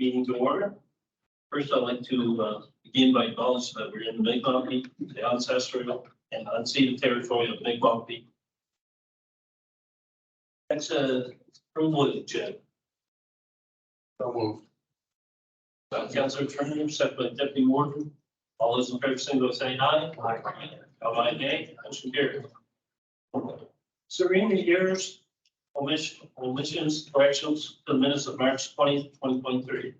Meeting to order. First, I'd like to begin by acknowledging that we're in the Mi'kmaq, the ancestral and unceded territory of Mi'kmaq. That's a approval of the agenda. So moved. Councilor Turner, second by Deputy Warden. All those in favor, signify by saying aye. Aye. Aye, nay. Motion carried. Serena, yours, omissions, corrections to the minutes of March 20th, 2023.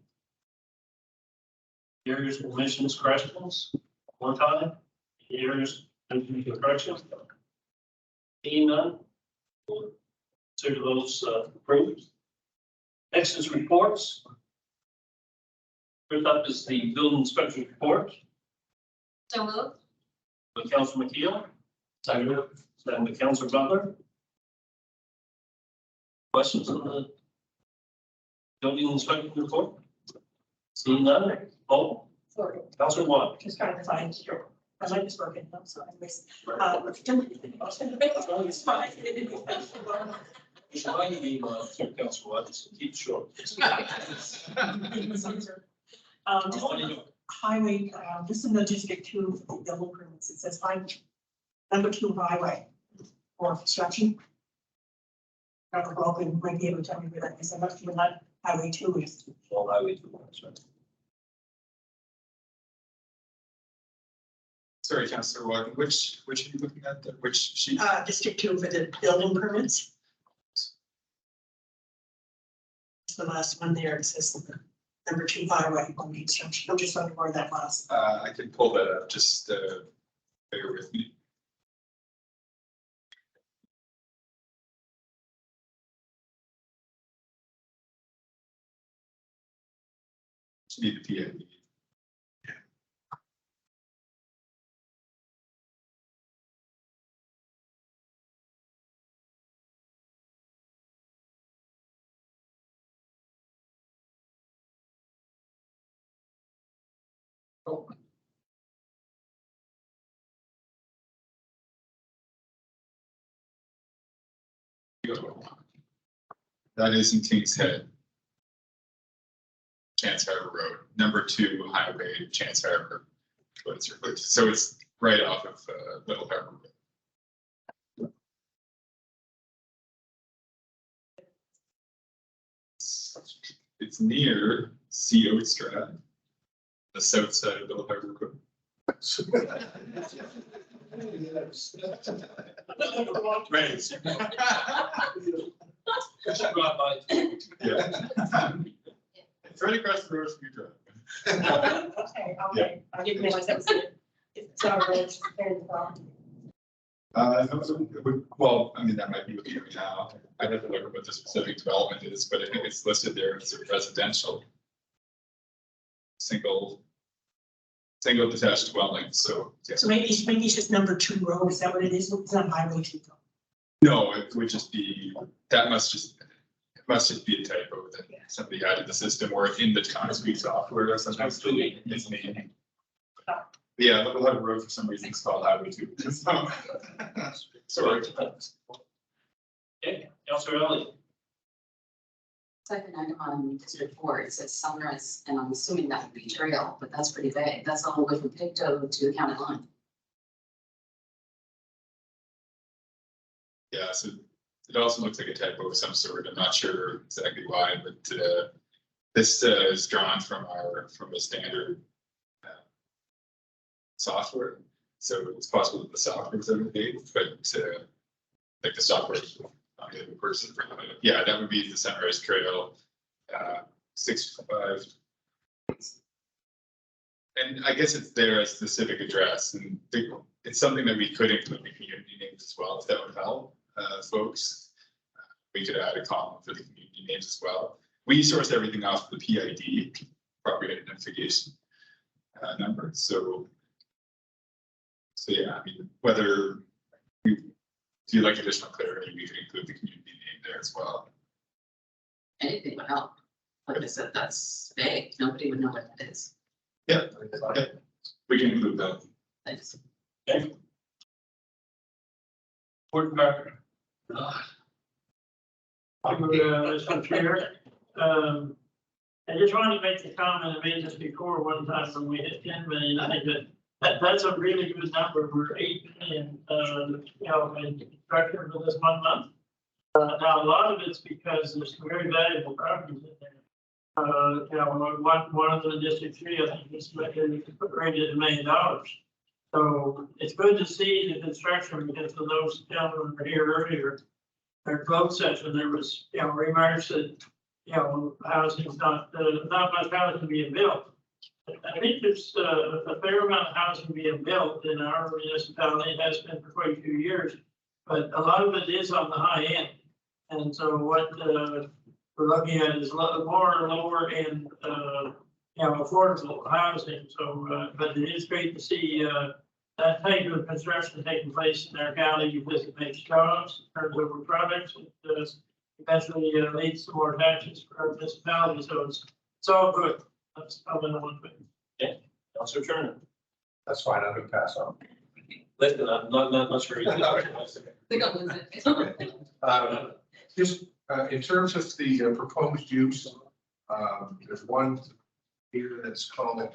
Yours, omissions, corrections, one time. Yours, corrections. Seeing none. Consider those approved. Next is reports. First up is the building inspector's report. So moved. By Councilor McKeel. Second by Councilor Butler. Questions on the building inspector's report? Seeing none. Oh, Sorry, Councilor Watt. just trying to find your, I like this working, I'm sorry. It's fine. Why you need Councilor Watt? Keep it short. Highway, this is the District 2 double permits. It says number 2 highway or construction. Dr. Vulcan might be able to tell me where that is. I'm not sure that highway 2 is. All highway 2. That's right. Sorry, Councillor Watt, which are you looking at? Which sheet? District 2 for the building permits. It's the last one there. It says number 2 highway on construction. I'm just wondering where that was. I can pull that up. Just bear with me. Just need the PID. Oh. That is in King's Head. Chance Harbor Road, number 2 highway, Chance Harbor. So it's right off of Little Harbor Road. It's near C. Oatstrad, the south side of Little Harbor Road. Right. Yeah. It's right across the road from your drive. Okay. I didn't realize that was it. It's already prepared the property. Well, I mean, that might be what you're doing now. I'd have to look at what the specific development is, but I think it's listed there as a residential. Single detached dwelling, so. Yeah. So maybe it's just number 2 road. Is that what it is? It's not highway 2. No, it would just be, it must just be a typo that somebody added the system or in the concrete software or something. It's named. Yeah, Little Harbor Road for some reason it's called Highway 2. Sorry. Okay, Councilor Elliott. Second item on District 4, it says Sunrise, and I'm assuming that would be trail, but that's pretty vague. That's all the way from Pictou to the county line. Yeah, so it also looks like a typo of some sort. I'm not sure exactly why, but this is drawn from the standard software. So it's possible that the software is out of date, but like the software is not a person. Yeah, that would be the Sunrise Trail 65. And I guess it's there as specific address, and it's something that we could include in the community names as well, if that would help folks. We could add a column for the community names as well. We source everything off the PID, property identification number. So yeah, I mean, whether if you like additional clarity, we could include the community name there as well. Anything would help. Like I said, that's vague. Nobody would know what that is. Yeah, we can include that. Thanks. Okay. Board member. I'm Mr. Chair. I just wanted to make the comment, I made this before one time when we hit 10 million, I think that's a really good number, we're 8 million, in construction for this 1 month. Now, a lot of it's because there's some very valuable properties in there. One of the District 3, I think is rated at $1 million. So it's good to see the construction, because for those gentlemen who were here earlier, our closed session, there was, remarks that, housing's not much housing being built. I think there's a fair amount of housing being built in our municipality. It has been for quite a few years, but a lot of it is on the high end. And so what we're looking at is more lower end, affordable housing. So, but it is great to see that type of construction taking place in our county, because it makes jobs, it turns over products, it eventually leads to more taxes for our municipality. So it's all good. That's probably the one thing. Okay, Councilor Turner. That's fine, I'm gonna pass on. Listen, I'm not sure. Think I'll lose it. Just in terms of the proposed use, there's one here that's called,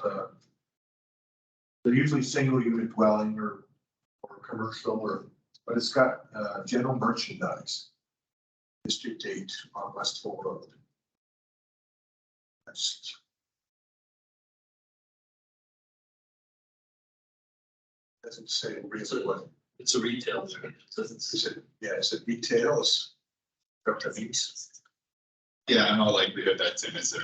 they're usually single unit dwelling or commercial, but it's got general merchandise. District 8 on West Full Road. Doesn't say really what. It's a retail. Is it, yeah, is it retails? Yeah, in all likelihood, that's in as a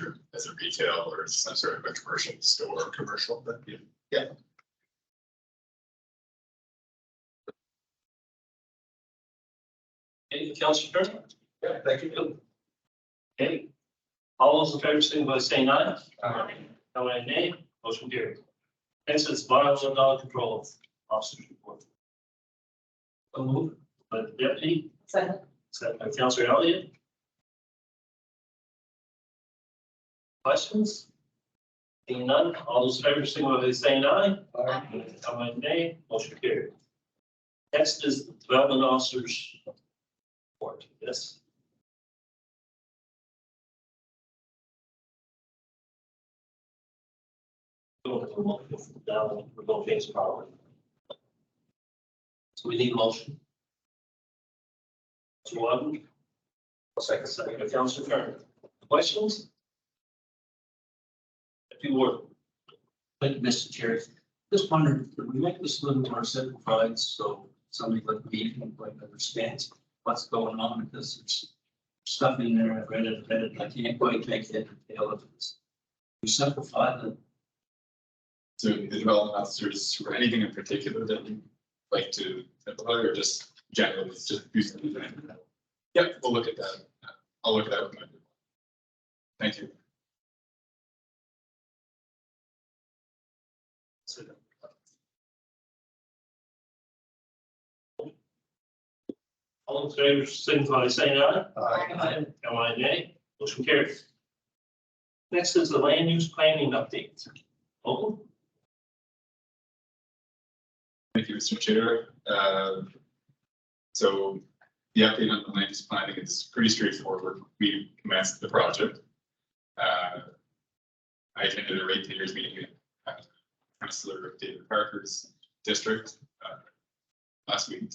retail or some sort of a commercial store. Commercial, but Yeah. Okay, Councilor Turner. yeah, thank you. Okay. All those in favor, signify by saying aye. Aye. No, nay, motion carried. Next is violence and dog control officer report. So move, but deputy, Second. second by Councilor Elliott. Questions? Seeing none, all those in favor, signify by saying aye. No, nay, motion carried. Next is the development officers report. Yes. We're going to face power. So we need a motion. So one. Second by Councilor Turner. Questions? If you were. Thank you, Mr. Chair. Just wondered, could we make this a little more simplified so somebody like me can quite understand what's going on, because there's stuff in there, I've read it, and I can't quite make head or tail of it. We simplify the. So the development officers, or anything in particular that you'd like to simplify, or just generally, just using the. Yep, we'll look at that. I'll look at that with my. Thank you. All in favor, signify by saying aye. Aye. Am I nay? Motion carries. Next is the land use planning update. Open. Thank you, Mr. Chair. So the update on the land use planning is pretty straightforward. We commenced the project. I attended a ratepayers meeting at Councillor David Parker's district last week.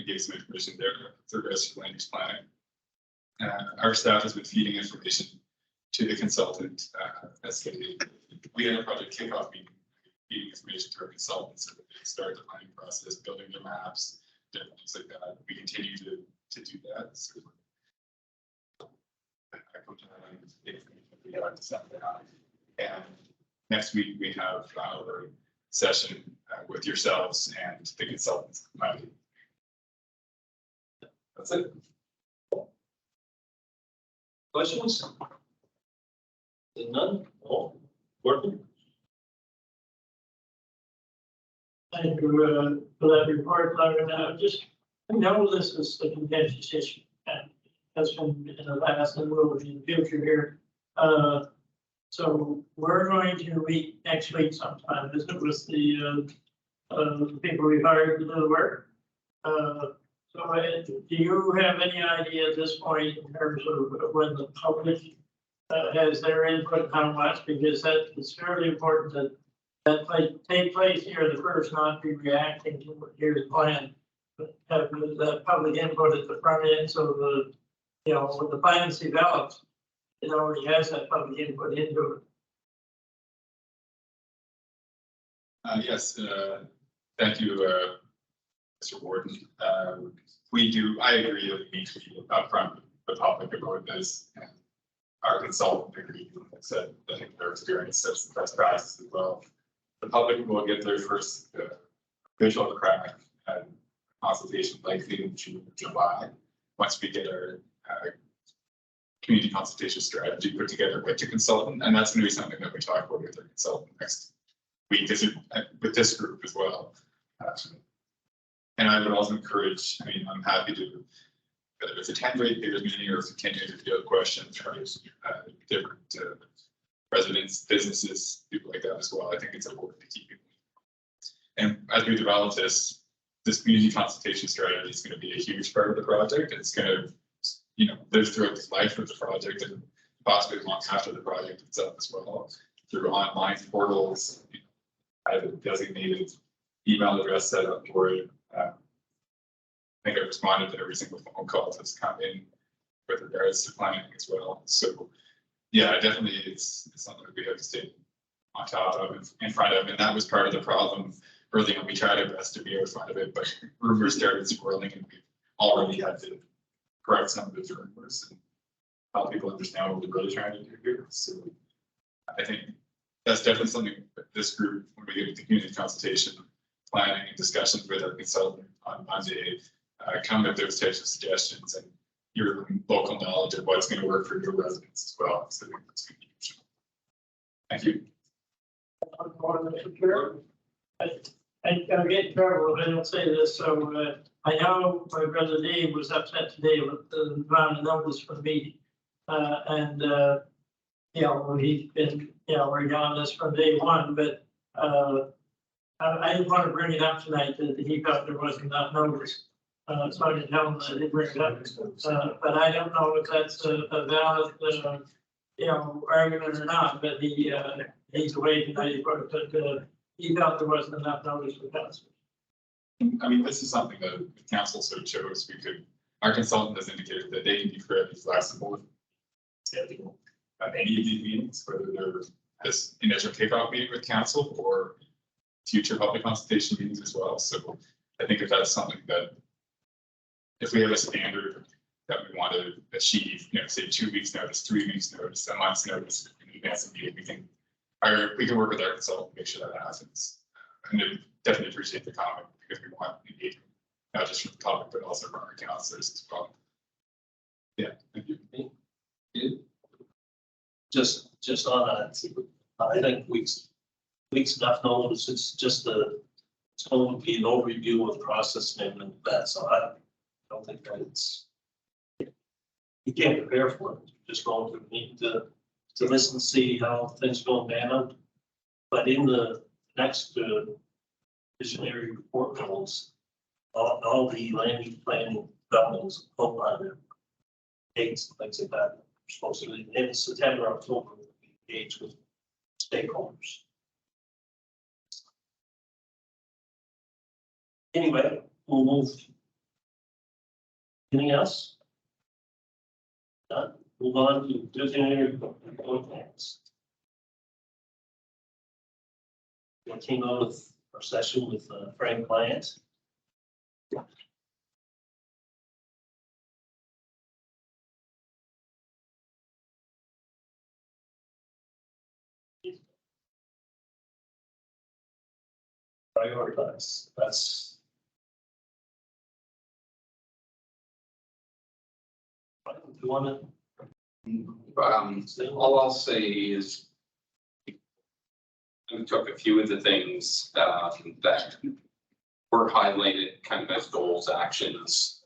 I gave some information there for the rest of land use planning. Our staff has been feeding information to the consultant as we had a project kickoff meeting, feeding information to our consultants so that they start the planning process, building their maps, different things like that. We continue to do that. So, and next week we have our session with yourselves and the consultants. That's it. Questions? Seeing none? All working? Thank you for that report, Larry. Now, just, I know this is a contentious issue, and has been in the past and will be in the future here. So we're going to meet next week sometime, visit with the people we hired to do the work. So do you have any idea at this point in terms of when the public has their input on much, because that is fairly important that take place here, the first, not be reacting to what your plan. But have the public input at the front end, so the, you know, when the plan is developed, it already has that public input into it. Yes, thank you, Mr. Warden. I agree that we need to be upfront with the public about this. And our consultant agreed, and said, I think their experience sets the best practice as well. The public will get their first visual crack and consultation likely in June or July. Once we get our community consultation strategy put together with the consultant, and that's going to be something that we talk about with our consultant next week with this group as well. And I would also encourage, I mean, I'm happy to, whether it's attend ratepayers meeting or continue to field questions from different residents, businesses, people like that as well. I think it's important to keep people. And as we develop this community consultation strategy is going to be a huge part of the project. It's going to, you know, live throughout the life of the project and possibly long after the project itself as well, through online portals. You know, I have a designated email address set up for it. I think I responded to every single phone call that's come in with regards to planning as well. So yeah, definitely it's something that we have to stay on top of and in front of. And that was part of the problem early on. We tried our best to be out front of it, but rumors started swirling and we already had to correct some of those rumors and help people understand what we're really trying to do here. So I think that's definitely something that this group, when we get the community consultation, planning and discussions with our consultant on Monday, come with those types of suggestions and your local knowledge of what's going to work for your residents as well. So that's going to be huge. Thank you. I get in trouble if I don't say this, so I know my brother Dave was upset today with the amount of numbers for the meeting. You know, he's been, you know, working on this from day one, but I didn't want to bring it up tonight that he felt there wasn't enough numbers. So I didn't tell him that I didn't bring it up. But I don't know if that's a valid, you know, argument or not, but he's away tonight, but he felt there wasn't enough numbers for council. I mean, this is something that the council sort of chose. Our consultant has indicated that they can be fairly flexible with scheduling at any of these meetings, whether they're this initial kickoff meeting with council or future public consultation meetings as well. So I think if that's something that, if we have a standard that we want to achieve, you know, say 2 weeks notice, 3 weeks notice, a month's notice in advance of meeting, we can work with our consultant to make sure that happens. And I definitely appreciate the comment because we want engagement, not just from the public, but also from our councilors as well. Yeah, thank you. Just on that, I think weeks enough notice. It's just it's going to be an overview of the process and that. So I don't think that you can't prepare for it. You're just going to need to listen, see how things go down. But in the next visionary report goals, all the land use planning governments outline dates and things like that. We're supposed to in September, October, engage with stakeholders. Anyway, we'll move. Anything else? Done. Move on to visionary report plans. We came out of our session with Frank Bryant. Prioritize. That's. Do you want to? All I'll say is we took a few of the things that were highlighted kind of as goals, actions,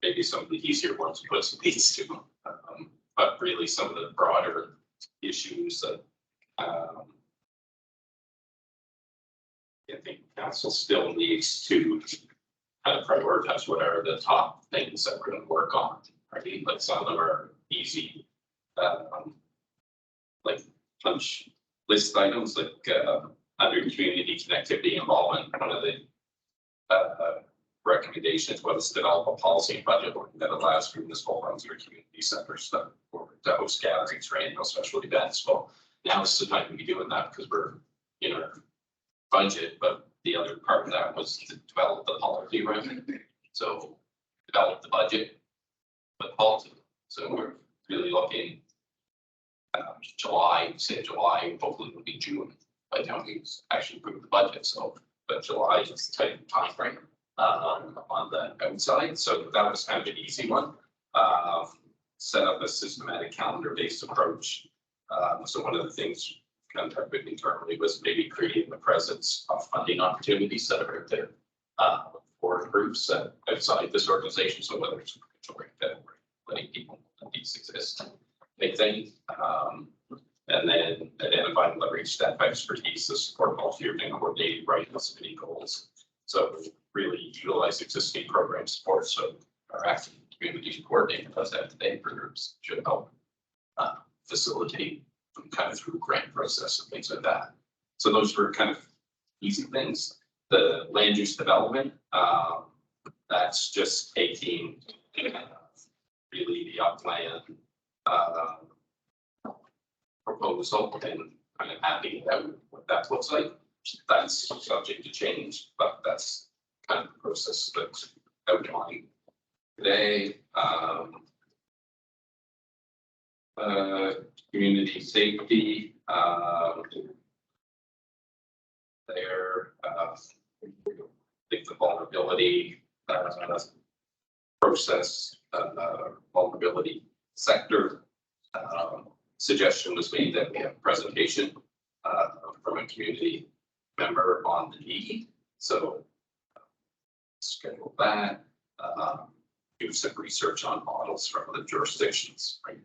maybe some of the easier ones to put some these to, but really some of the broader issues that I think council still needs to kind of prioritize what are the top things that we're going to work on. Right, like some of them are easy. much list items like under community connectivity involvement. One of the recommendations was develop a policy and budget that allows municipal funds or community centers to host gatherings, right, no special events. Well, now is the time to be doing that because we're in our budget, but the other part of that was to develop the policy around it. So develop the budget, but policy. So we're really looking July, hopefully it'll be June by the time we actually approve the budget. So, but July is the type of time frame on the outside. So that was kind of an easy one. Set up a systematic calendar-based approach. So one of the things kind of internally was maybe creating a presence of funding opportunities that are out there for groups outside this organization. So whether it's letting people know these exist, big thing. And then identify and leverage staff expertise to support volunteering and coordinating writing of city goals. So really utilize existing program support. So our active community coordinator does that today for groups should help facilitate kind of through grant process and things like that. So those were kind of easy things. The land use development, that's just taking really the upland proposal and kind of mapping out what that looks like. That's subject to change, but that's kind of the process that's outlined today. Community safety, there, I think the vulnerability process, vulnerability sector. Suggestion was made that we have a presentation from a community member on the need. So schedule that. Do some research on models from other jurisdictions, right?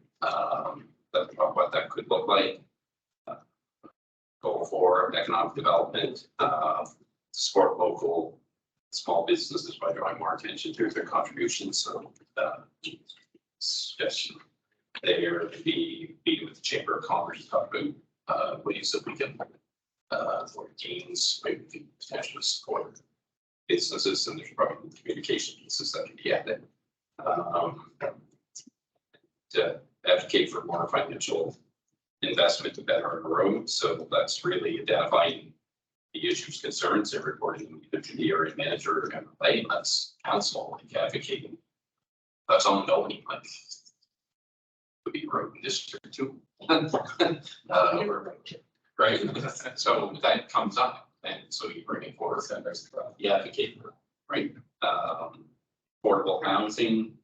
What that could look like. Goal for economic development, support local small businesses by drawing more attention to their contributions. So suggestion there to be meeting with the Chamber of Commerce, talk about ways that we can for teams, maybe we can potentially support businesses, and there's probably communication pieces that can be added. To advocate for more financial investment to better our roads. So that's really identifying the issues, concerns, and reporting to the area manager and that's council like advocating. That's ongoing, like could be road district too. Right. So that comes up, and so you bring it forward and there's the advocate, right? Affordable housing.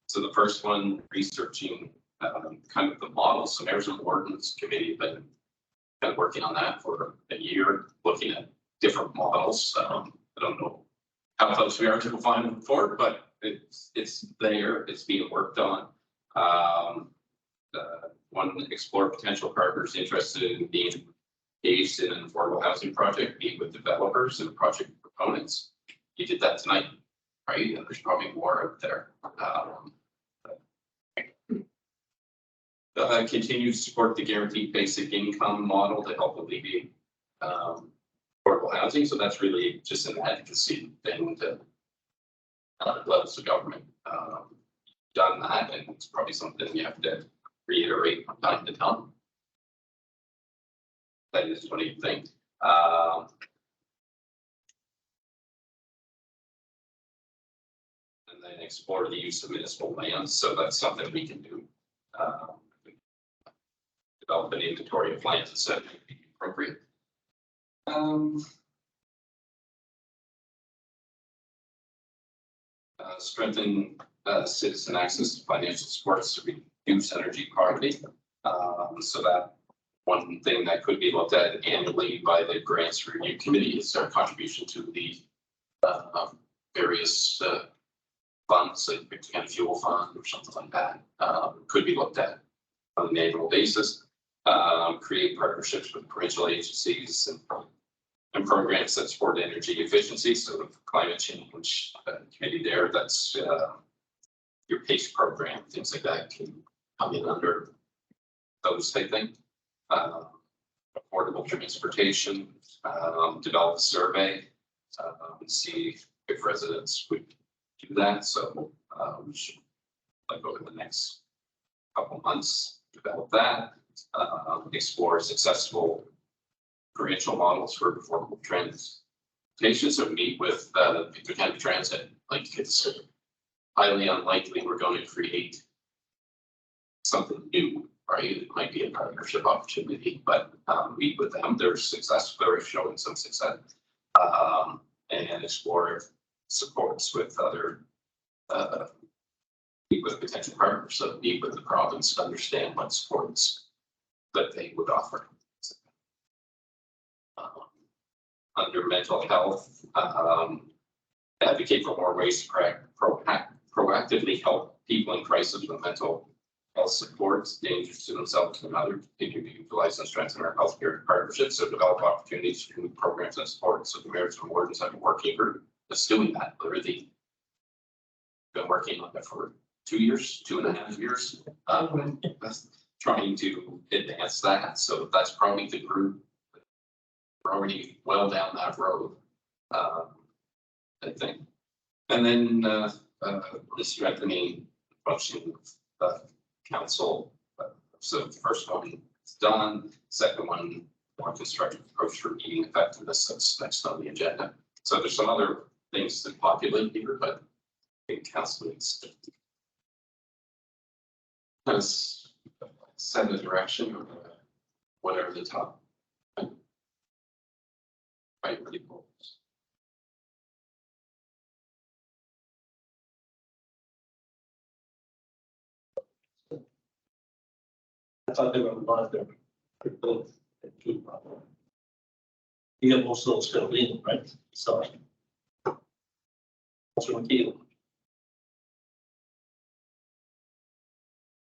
So the first one, researching kind of the models. So Mayor's and Warden's committee have been kind of working on that for a year, looking at different models. I don't know how close we are to the final report, but it's there. It's being worked on. One, explore potential partners interested in being engaged in an affordable housing project, meet with developers and project proponents. You did that tonight, right? And there's probably more out there. Continue to support the guaranteed basic income model to help alleviate affordable housing. So that's really just an advocacy thing to levels of government done that, and it's probably something you have to reiterate from time to time. That is what do you think? And then explore the use of municipal lands. So that's something we can do. Develop an inventory of lands that might be appropriate. Strengthen citizen access to financial supports to reduce energy poverty. So that one thing that could be looked at annually by the grants review committee is our contribution to the various funds, like the fuel fund or something like that. Could be looked at on an annual basis. Create partnerships with provincial agencies and programs that support energy efficiency. So the climate change committee there, that's your PACE program, things like that can come in under those type things. affordable transportation, develop a survey, see if residents would do that. So we should, like, over the next couple months, develop that, explore successful provincial models for affordable transportation. So meet with Victor County Transit. Like, it's highly unlikely we're going to create something new, right? It might be a partnership opportunity, but meet with them. They're successful, they're showing some success. And explore supports with other meet with potential partners, so meet with the province to understand what supports that they would offer. Under mental health, advocate for more ways to proactively help people in crisis with mental health supports, dangers to themselves and others, continue to utilize and strengthen our healthcare partnerships, so develop opportunities to programs and support. So the mayors and wardens have a working group that's doing that. Literally been working on it for 2 years, 2.5 years, trying to advance that. So that's probably the group. We're already well down that road, I think. And then the strengthening function of council. So the first one is done. Second one, more constructive approach for meeting effectiveness. That's next on the agenda. So there's some other things that populate here, but I think council needs to kind of set a direction or whatever the top priority goals. I thought they were on there. You got most of those filled in, right? So. Also, McKeel.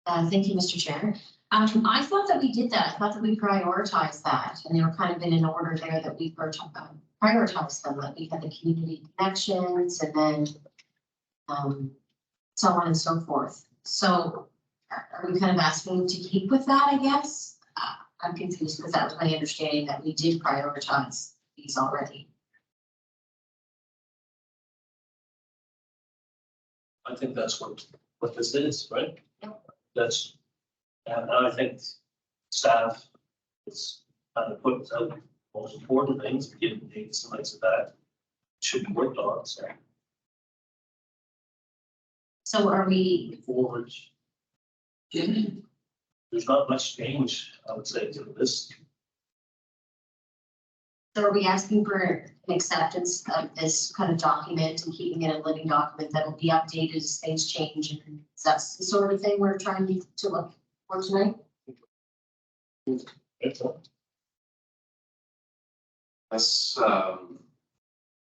Thank you, Mr. Chair. I thought that we did that. I thought that we prioritized that, and they were kind of in an order there that we prioritized them, that we had the community connections and then so on and so forth. So are we kind of asking to keep with that, I guess? I'm confused because that was my understanding that we did prioritize these already. I think that's what this is, right? Yep. That's, and I think staff is kind of put out the most important things, given dates and things like that, should be worked on, so. So are we, Forward. There's not much change, I would say, to this. so are we asking for an acceptance of this kind of document and keeping it a living document that will be updated as things change? And that's the sort of thing we're trying to look for tonight? That's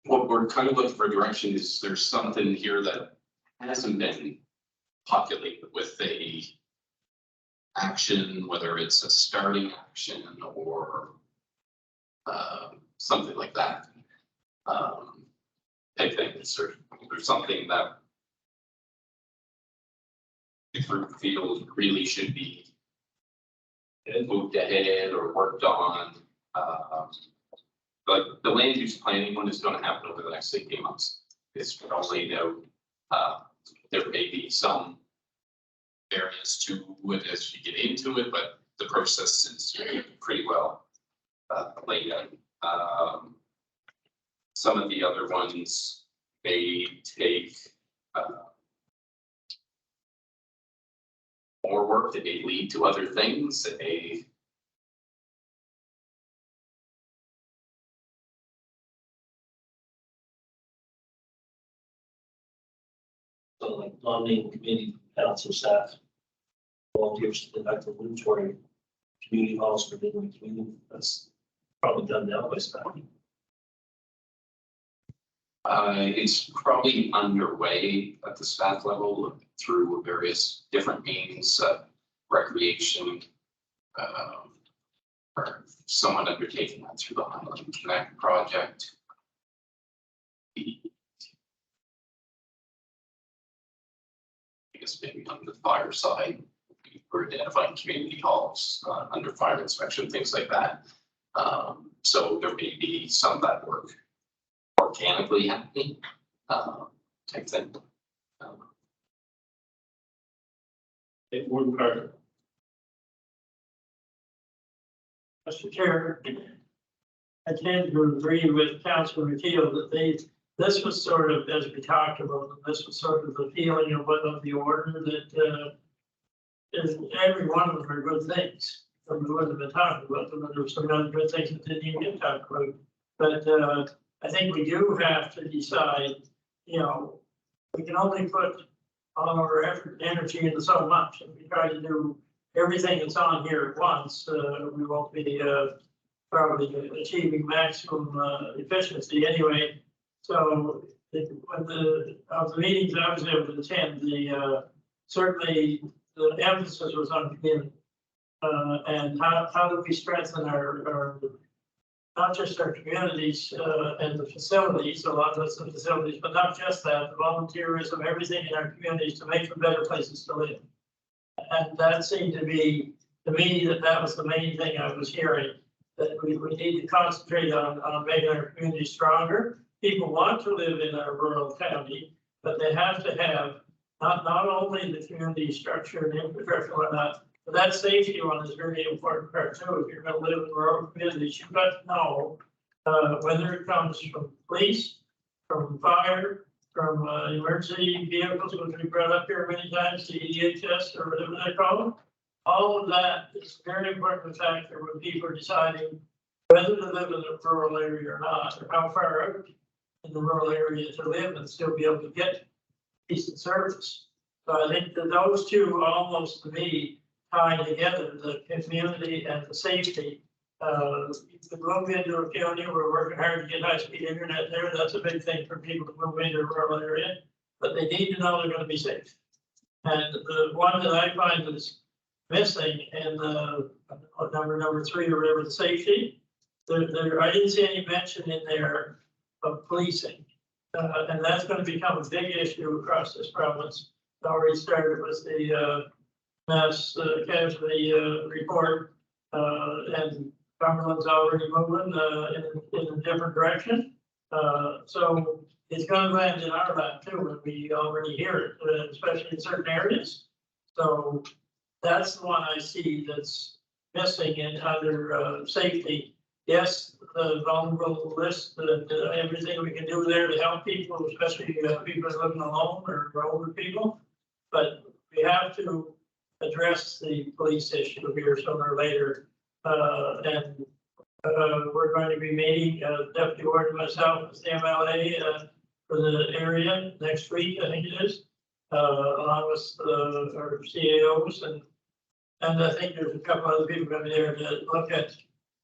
what we're kind of looking for direction is there's something here that hasn't been populated with a action, whether it's a starting action or something like that. I think there's something that the group feels really should be moved ahead or worked on. But the land use planning one is going to happen over the next 18 months. It's only there may be some areas to it as you get into it, but the process is pretty well laid out. Some of the other ones may take more work that may lead to other things that may So like nominating committee, council staff, volunteers to conduct the inventory, community halls for building community, that's probably done now by staff. It's probably underway at the staff level through various different means, recreation, or someone undertaking that through the Highland Connect project. I guess maybe on the fire side, we're identifying community halls under fire inspection, things like that. So there may be some that work organically happening, type thing. It wouldn't hurt. Mr. Chair, I tend to agree with Councilor McKeel that this was sort of, as we talked about, this was sort of the feeling of what of the order that is every one of them are good things. We wouldn't have been talking about them, and there were some other good things that didn't even get talked about. But I think we do have to decide, you know, we can only put all our effort and energy into so much. If we try to do everything that's on here at once, we won't be probably achieving maximum efficiency anyway. So when of the meetings I was able to attend, certainly the emphasis was on community. And how do we strengthen our not just our communities and the facilities, a lot of us the facilities, but not just that, the volunteerism, everything in our communities to make them better places to live. And that seemed to be, to me, that was the main thing I was hearing, that we need to concentrate on making our community stronger. People want to live in a rural county, but they have to have not only the community structure and infrastructure and whatnot, but that safety one is very important part too. If you're going to live in rural communities, you've got to know whether it comes from police, from fire, from emergency vehicles, which we brought up here many times, the EHS or whatever they're called. All of that is a very important factor when people are deciding whether to live in a rural area or not, or how far out in the rural area to live and still be able to get decent service. So I think that those two almost, to me, tie together, the community and the safety. To move into a county, we're working hard to get high-speed internet there. That's a big thing for people to move into a rural area, but they need to know they're going to be safe. And the one that I find is missing in number 3 or whatever, the safety, I didn't see any mention in there of policing. And that's going to become a big issue across this province. It already started with the mass casualty report, and Cumberland's already moving in a different direction. So it's going to land in our lap too, and we already hear it, especially in certain areas. So that's the one I see that's missing in under safety. Yes, the vulnerable list, everything we can do there to help people, especially people living alone or older people. But we have to address the police issue here sooner or later. And we're going to be meeting Deputy Warden myself with the MLA for the area next week, I think it is, along with our CAOs, and I think there's a couple other people going to be there to look at,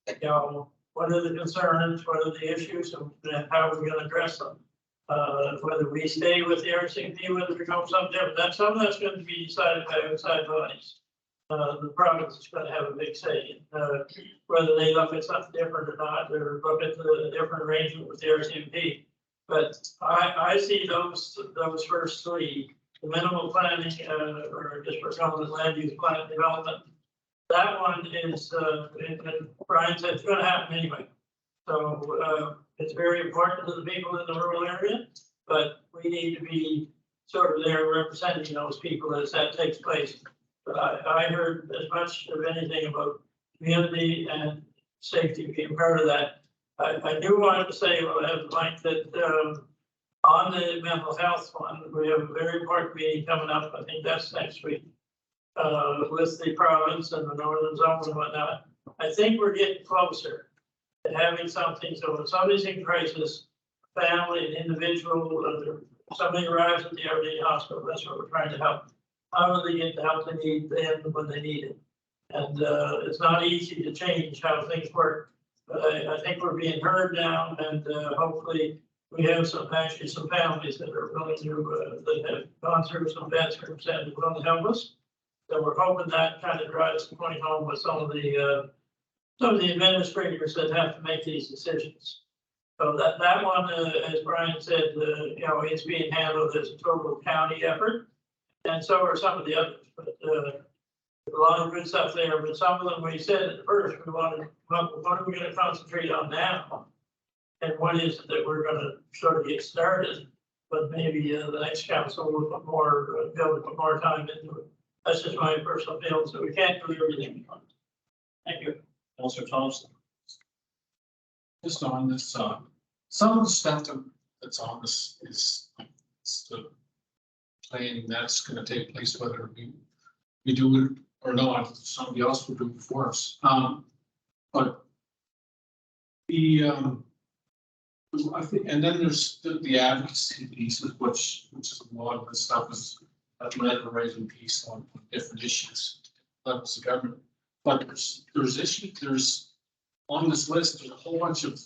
you know, what are the concerns, what are the issues, and how we're going to address them. Whether we stay with the RCMP, whether it becomes something different, some of that's going to be decided by outside bodies. The province is going to have a big say in whether they look at something different or not, or look at the different arrangement with the RCMP. But I see those first 3, the minimal planning, or just for calling it land use plan development. That one is, Brian said it's going to happen anyway. So it's very important to the people in the rural area, but we need to be sort of there representing those people as that takes place. But I heard as much of anything about community and safety being part of that. I do want to say, well, I have the mic that on the mental health one, we have a very important meeting coming up. I think that's next week with the province and the northern zone and whatnot. I think we're getting closer to having something. So when somebody's in crisis, family, an individual, somebody arrives at the everyday hospital, that's what we're trying to help. How do they get the help they need then when they need it? And it's not easy to change how things work, but I think we're being heard now, and hopefully we have some families that are willing to, that have gone through some bad circumstances, willing to help us. So we're hoping that kind of drives the point home with some of the administrators that have to make these decisions. So that one, as Brian said, you know, it's being handled as a total county effort, and so are some of the others. But A lot of good stuff there, but some of them, we said at first, we wanted, what are we gonna concentrate on now? And what is it that we're gonna sort of get started, but maybe the next council will put more, be able to put more time into it. That's just my personal feeling, so we can't do everything. Thank you. Councillor Thompson. Just on this, some of the stuff that's on this is the planning that's gonna take place, whether we do it or not, somebody else will do it for us. But I think, and then there's the advocacy pieces, which is a lot of the stuff is that letter-writing piece on different issues, levels of government. But there's issues, on this list, there's a whole bunch of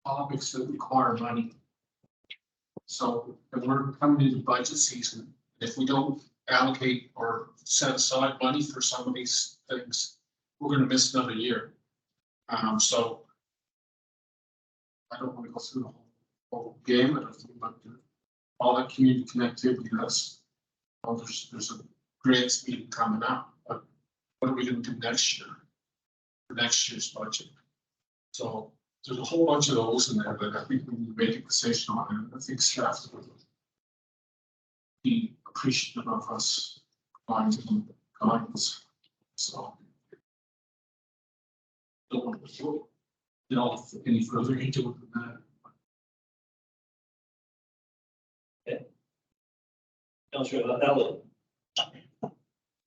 topics that require money. So, and we're coming into budget season. If we don't allocate or set aside money for some of these things, we're gonna miss another year. So I don't want to go through the whole gamut of them, but all that community connectivity, that's, well, there's a grants meeting coming up, but what are we gonna do next year? For next year's budget. So there's a whole bunch of those in there that I think we need to make a decision on, and I think staff would be appreciative of us finding guidance. So don't want to delve any further into it than that. Councillor Elliott.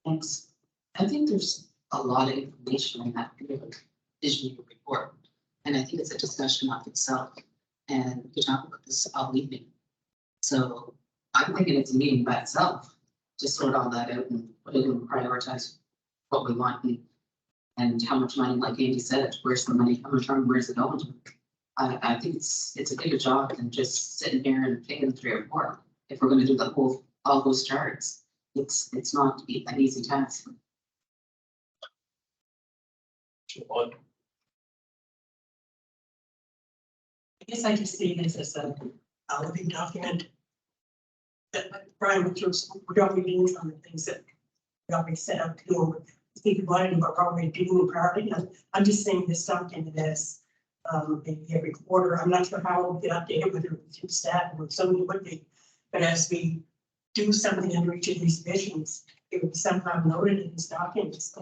Thanks. I think there's a lot of information in that vision report. And I think it's a discussion of itself. And we talk about this all evening. So I'm thinking it's a meeting by itself, to sort all that out and put it and prioritize what we want and how much money, like Andy said, where's the money coming from, where's it going to? I think it's a bigger job than just sitting here and picking 3 or 4. If we're gonna do the whole, all those charts, it's not an easy task. I guess I just see this as a living document. That Brian would just, we're already doing some of the things that we already set out to do. Think about it, but already doing priority. I'm just saying this document as maybe every quarter. I'm not sure how it'll get updated, whether it's through staff or somebody would be. But as we do something under each of these visions, it would be somehow noted in these documents.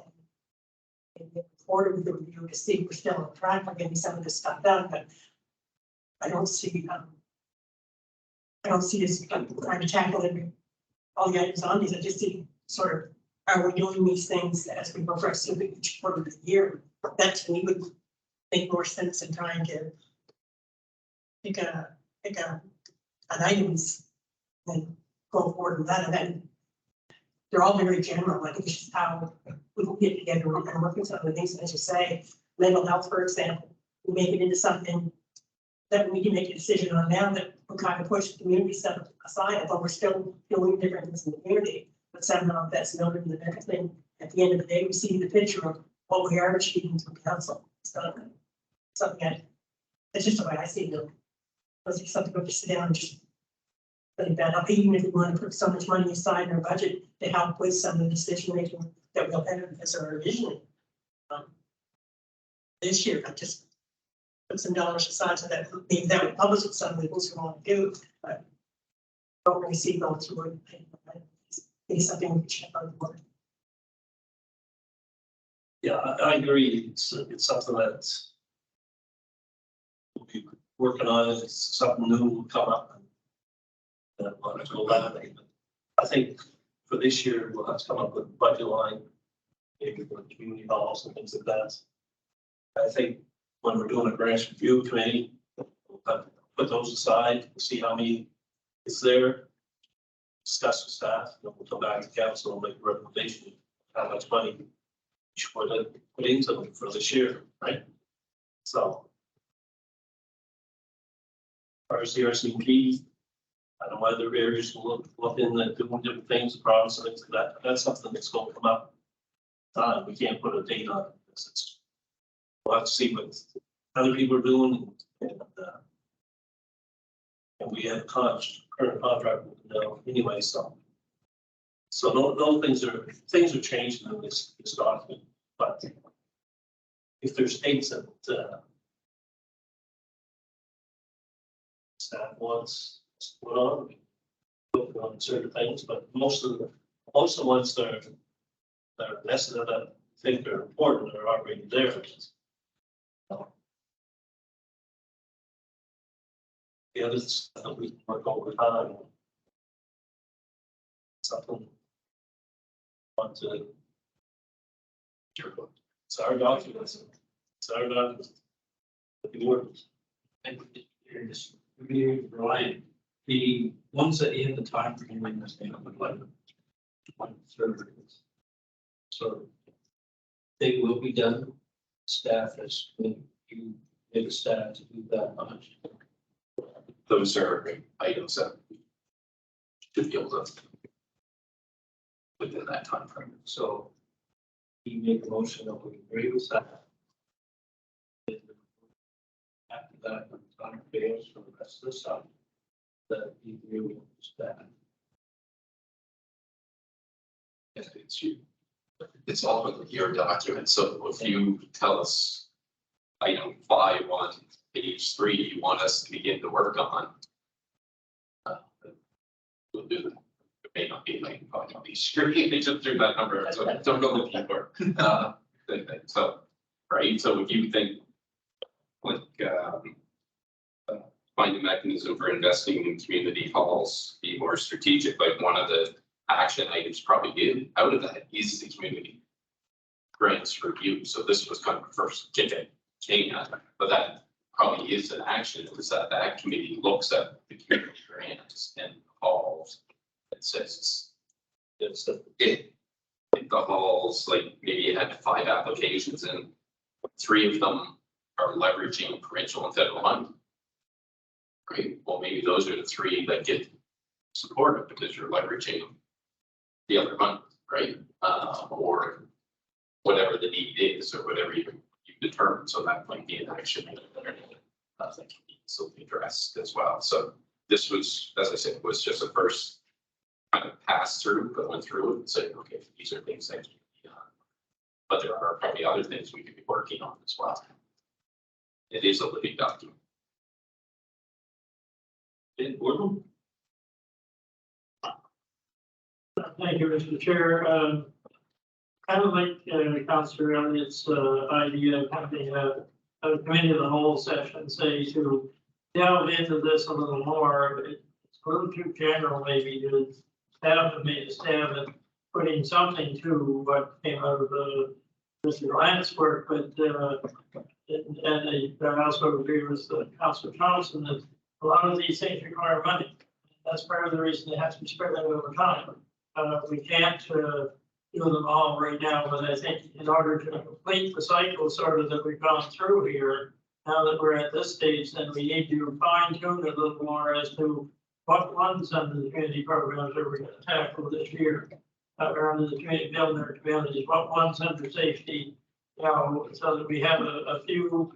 And the quarter with the review to see if we're still on track for getting some of this stuff done, but I don't see us trying to tackle all the items on these. I just see sort of, are we doing these things as we progress through each quarter of the year? That to me would make more sense than trying to pick an items and go forward with that. And then they're all very general. I think it's just how we can get together and work with some of the things, as you say, mental health, for example, we make it into something that we can make a decision on now that we're kind of push the community stuff aside, but we're still doing different things in the community. But somehow that's noted in the next thing. At the end of the day, we see the picture of what we are achieving through council. It's not something that, it's just the way I see it. It's something we just sit down and just think that up, even if we want to put so much money aside in our budget to help with some of the decision making that we'll have because of our vision. This year, I just put some dollars aside so that maybe that would publish with some of the things we want to do, but don't really see going through it. It's something we can check on the board. Yeah, I agree. It's something that we'll be working on. It's something new will come up. And I want to go that way. But I think for this year, we'll have to come up with a budget line, maybe for community halls and things like that. I think when we're doing a grants review committee, we'll have to put those aside, see how many is there. Discuss with staff, and we'll come back to council and make a recommendation of how much money we should put into them for this year, right? So. As far as the RCMP, I don't know whether areas will look in the doing different things, the problems and things like that. That's something that's going to come up. We can't put a date on it. We'll have to see what other people are doing, and we have a current contract with them anyway, so So no things are changing in this document, but if there's dates that, staff wants to put on, we put on certain things, but most of the ones that are necessary, that I think are important, are already there. The other stuff that we can work over time. Something. Want to. It's our documents. It's our documents. The words. And just be Ryan, the ones that you have the time for doing this thing, like one third. So they will be done. Staff is, you, the staff to do that much. Those are items that should be able to within that time frame. So you make a motion that we agree with that. After that, when time fails for the rest of the stuff, that you agree with that. If it's you, it's all within your document. So if you tell us item 5 on page 3, you want us to begin to work on, we'll do that. It may not be like 5 on page 3, they just threw that number, so don't go looking for it. So, right, so if you think like find a mechanism for investing in community halls, be more strategic, like one of the action items probably out of that is the community grants review. So this was kind of the first kick at, but that probably is an action, is that committee looks at the community grants and halls and says it's if the halls, like maybe you had 5 applications and 3 of them are leveraging provincial and federal money. Great, well, maybe those are the 3 that get supported because you're leveraging the other money, right? Or whatever the need is, or whatever you determine. So that might be an action that I think needs to be addressed as well. So this was, as I said, was just a first kind of pass through, going through it and saying, okay, these are things that can be done. But there are probably other things we could be working on as well. It is a living document. Gordon? Thank you, Mr. Chair. Kind of like Councillor Elliott's idea of having a committee of the whole session, say, to delve into this a little more. It's a little too general, maybe, to staff and made a stab at putting something to what came out of Mr. Lance work, but I also agree with Councillor Thompson that a lot of these things require money. That's part of the reason they have to be spread out over time. We can't do them all right now, but I think in order to complete the cycle sort of that we've gone through here, now that we're at this stage, then we need to fine tune a little more as to what ones under the community programs are we going to tackle this year, or under the community building our communities, what ones under safety, you know, so that we have a few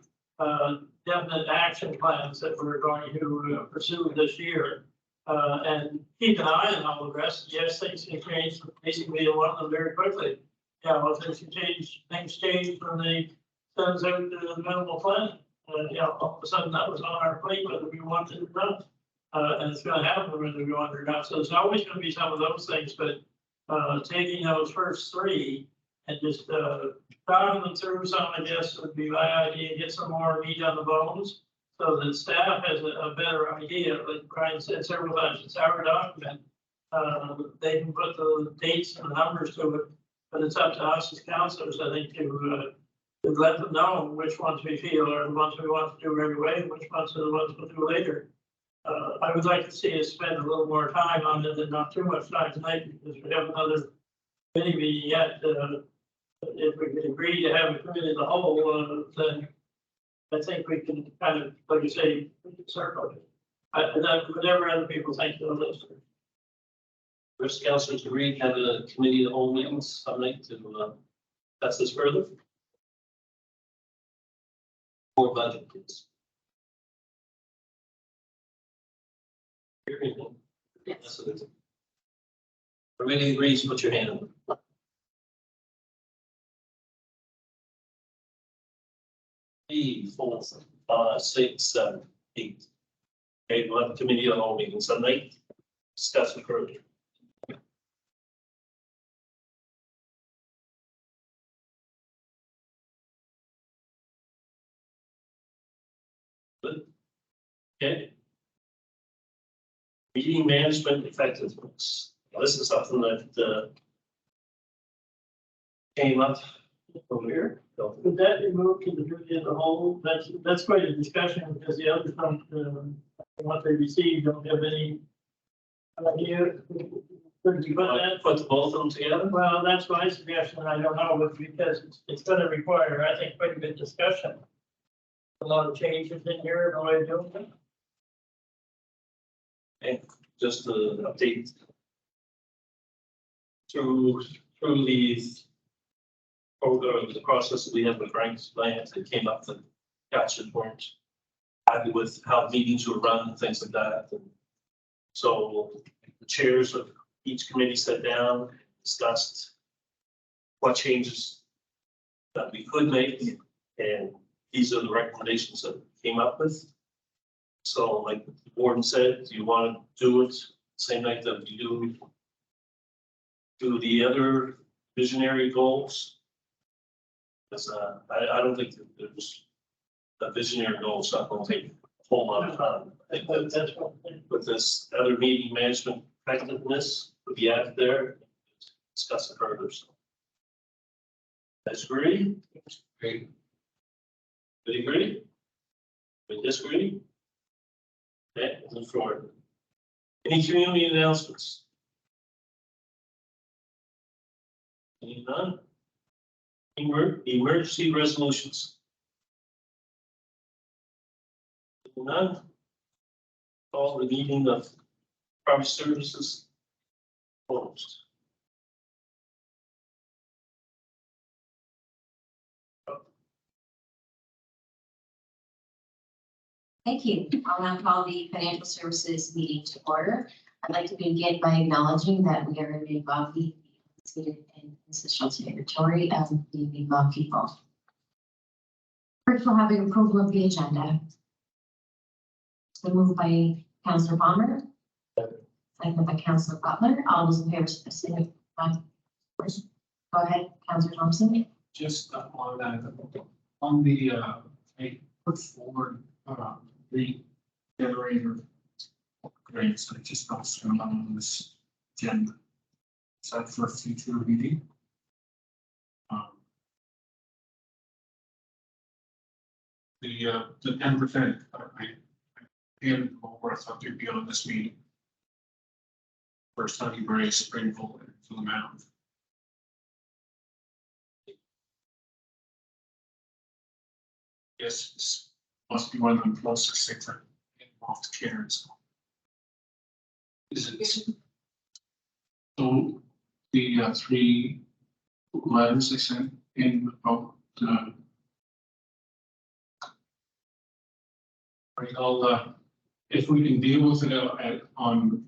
definite action plans that we're going to pursue this year. And keep an eye on all the rest. Yes, things can change. Basically, one of them very quickly. You know, things can change. Things change when they sends out the minimal plan. You know, all of a sudden that was on our plate, whether we wanted it or not. And it's going to happen whether we want it or not. So there's always going to be some of those things, but taking those first 3 and just talking them through some, I guess, would be my idea. Get some more meat on the bones. So the staff has a better idea, like Brian said several times, it's our document. They can put the dates and the numbers to it, but it's up to us as councillors, I think, to let them know which ones we feel are the ones we want to do right away, and which ones are the ones we'll do later. I would like to see us spend a little more time on it and not too much time tonight, because we have another mini meeting yet. If we could agree to have a committee of the whole, then I think we can kind of, like you say, circle it. Whatever other people think of this. First, councillors agreed, have a committee of the whole meetings some night to discuss this further. For budget, please. Yes. Everybody agrees, put your hand up. 3, 4, 5, 6, 7, 8. Okay, we'll have a committee on all meetings Sunday. Discuss it further. Good. Okay. Meeting management effectiveness. Now, this is something that came up over here. So, Would that be moved to the committee as a whole? That's quite a discussion because the others don't, what they receive, don't have any idea. Could you put that? Put both of them together. Well, that's my suggestion. I don't know, but because it's gonna require, I think, quite a bit of discussion. A lot of changes in here, the way of doing it. And just to update. Through the process that we have with Frank's plans, it came up that council weren't happy with how meetings were run and things like that. And so the chairs of each committee sat down, discussed what changes that we could make, and these are the recommendations that we came up with. So like the warden said, do you want to do it same night that we do the other visionary goals? Because I don't think that there's a visionary goal, it's not going to take a whole lot of time. I think that That's what. with this other meeting management effectiveness would be added there, discuss it further. So. Disagree? Okay. Do you agree? We disagree? Okay, move forward. Any community announcements? Any none? Emergency resolutions? None? Call the meeting of property services closed. Thank you. I'll now call the financial services meeting to order. I'd like to begin by acknowledging that we are in Mi'kmaq, seated in ancestral territory of the Mi'kmaq people. First, we'll have an approval of the agenda. It's been moved by Councillor Palmer. Seconded by Councillor Butler. All those in favor, signify by first. Go ahead, Councillor Thompson. Just on that, on the, I put forward, the generator grades, I just don't see them on this agenda. Is that for future meeting? The 10%, I handed over, I thought they'd be on this meeting. For Sunnybury, Springville, and for the mountain. Yes, this must be one of the closest things that involved Karen's. Is it? So the 3 letters they sent in about right, I'll if we can deal with it on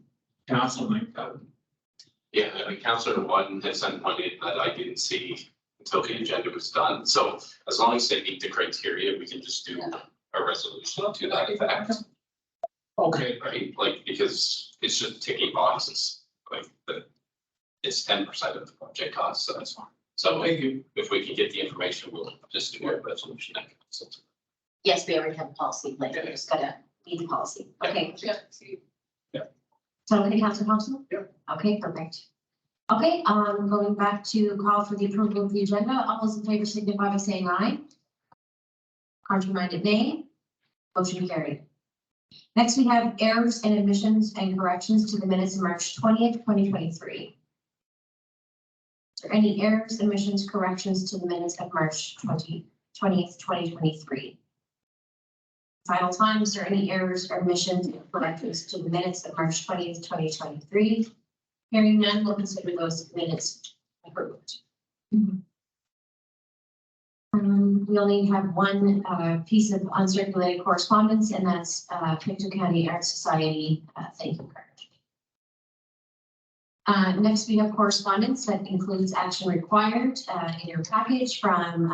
council like that. Yeah, I mean, Councillor One had sent one in that I didn't see until the agenda was done. So as long as they meet the criteria, we can just do a resolution to that effect. Okay, Right, like, because it's just ticking boxes, like it's 10% of the project cost, so that's fine. So thank you. if we can get the information, we'll just do a resolution. Yes, we already have a policy, like, we just gotta read the policy. Okay. Yeah. So, okay, Councillor Thompson? Yeah. Okay, perfect. Okay, going back to call for the approval of the agenda, all those in favor signify by saying aye. Contrary-minded nay. Motion carried. Next, we have errors and omissions and corrections to the minutes of March 20th, 2023. Is there any errors, omissions, corrections to the minutes of March 20th, 2023? Final time, is there any errors or omissions or corrections to the minutes of March 20th, 2023? Hearing none, we'll consider those minutes approved. We only have one piece of uncirculated correspondence, and that's Pictou County Art Society thank you card. Next, we have correspondence that includes action required in your package from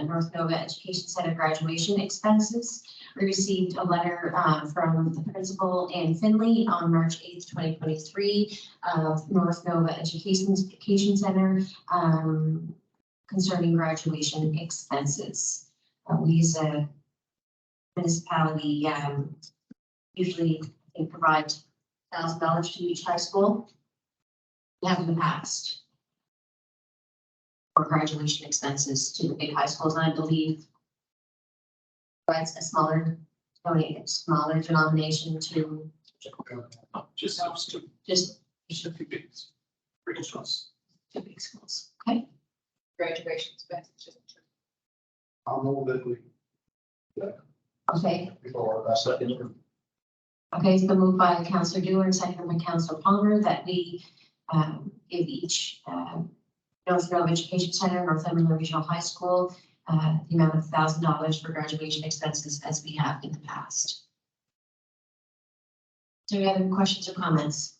North Nova Education Center graduation expenses. We received a letter from the principal in Finley on March 8th, 2023 of North Nova Education Center concerning graduation expenses. We as a municipality usually provide $1,000 to each high school. We have in the past for graduation expenses to the big high schools, and I believe provides a smaller denomination to Just those two. just Two bigs. Pretty close. two big schools. Okay, Graduation expenses. I'll move that we. okay. Before that. Second. Okay, it's been moved by Councillor Dewar and seconded by Councillor Palmer that we give each North Nova Education Center, Northumberland Regional High School, the amount of $1,000 for graduation expenses as we have in the past. Do you have any questions or comments?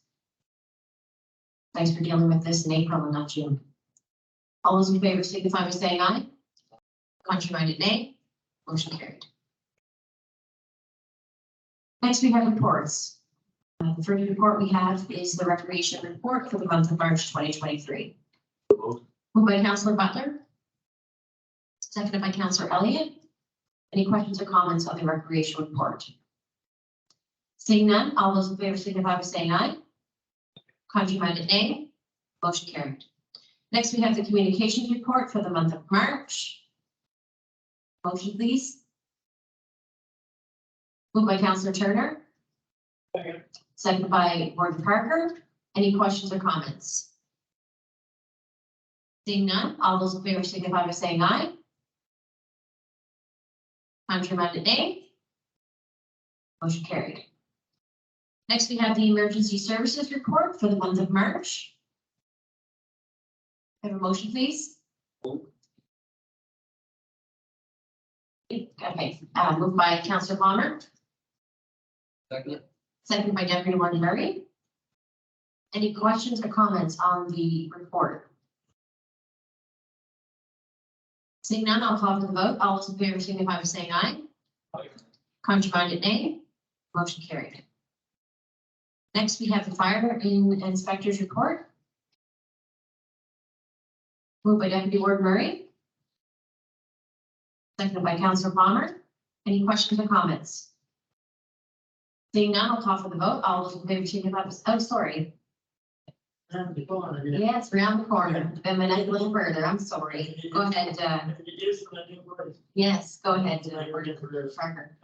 Thanks for dealing with this in April and not June. All those in favor signify by saying aye. Contrary-minded, nay. Motion carried. Next, we have reports. The first report we have is the recreation report for the month of March 2023. Moved by Councillor Butler. Seconded by Councillor Elliott. Any questions or comments on the recreation report? Seeing none, all those in favor signify by saying aye. Contrary-minded, nay. Motion carried. Next, we have the communications report for the month of March. Motion, please. Moved by Councillor Turner. Seconded by Warden Parker. Any questions or comments? Seeing none, all those in favor signify by saying aye. Contrary-minded, nay. Motion carried. Next, we have the emergency services report for the month of March. Have a motion, please. Okay, moved by Councillor Palmer. Seconded by Deputy Warden Murray. Any questions or comments on the report? Seeing none, I'll call for the vote. All those in favor signify by saying aye. Contrary-minded, nay. Motion carried. Next, we have the fire inspector's report. Moved by Deputy Warden Murray. Seconded by Councillor Palmer. Any questions or comments? Seeing none, I'll call for the vote. All those in favor signify by, oh, sorry. Yes, around the corner. Been a little further. I'm sorry. Go ahead. Yes, go ahead. Parker.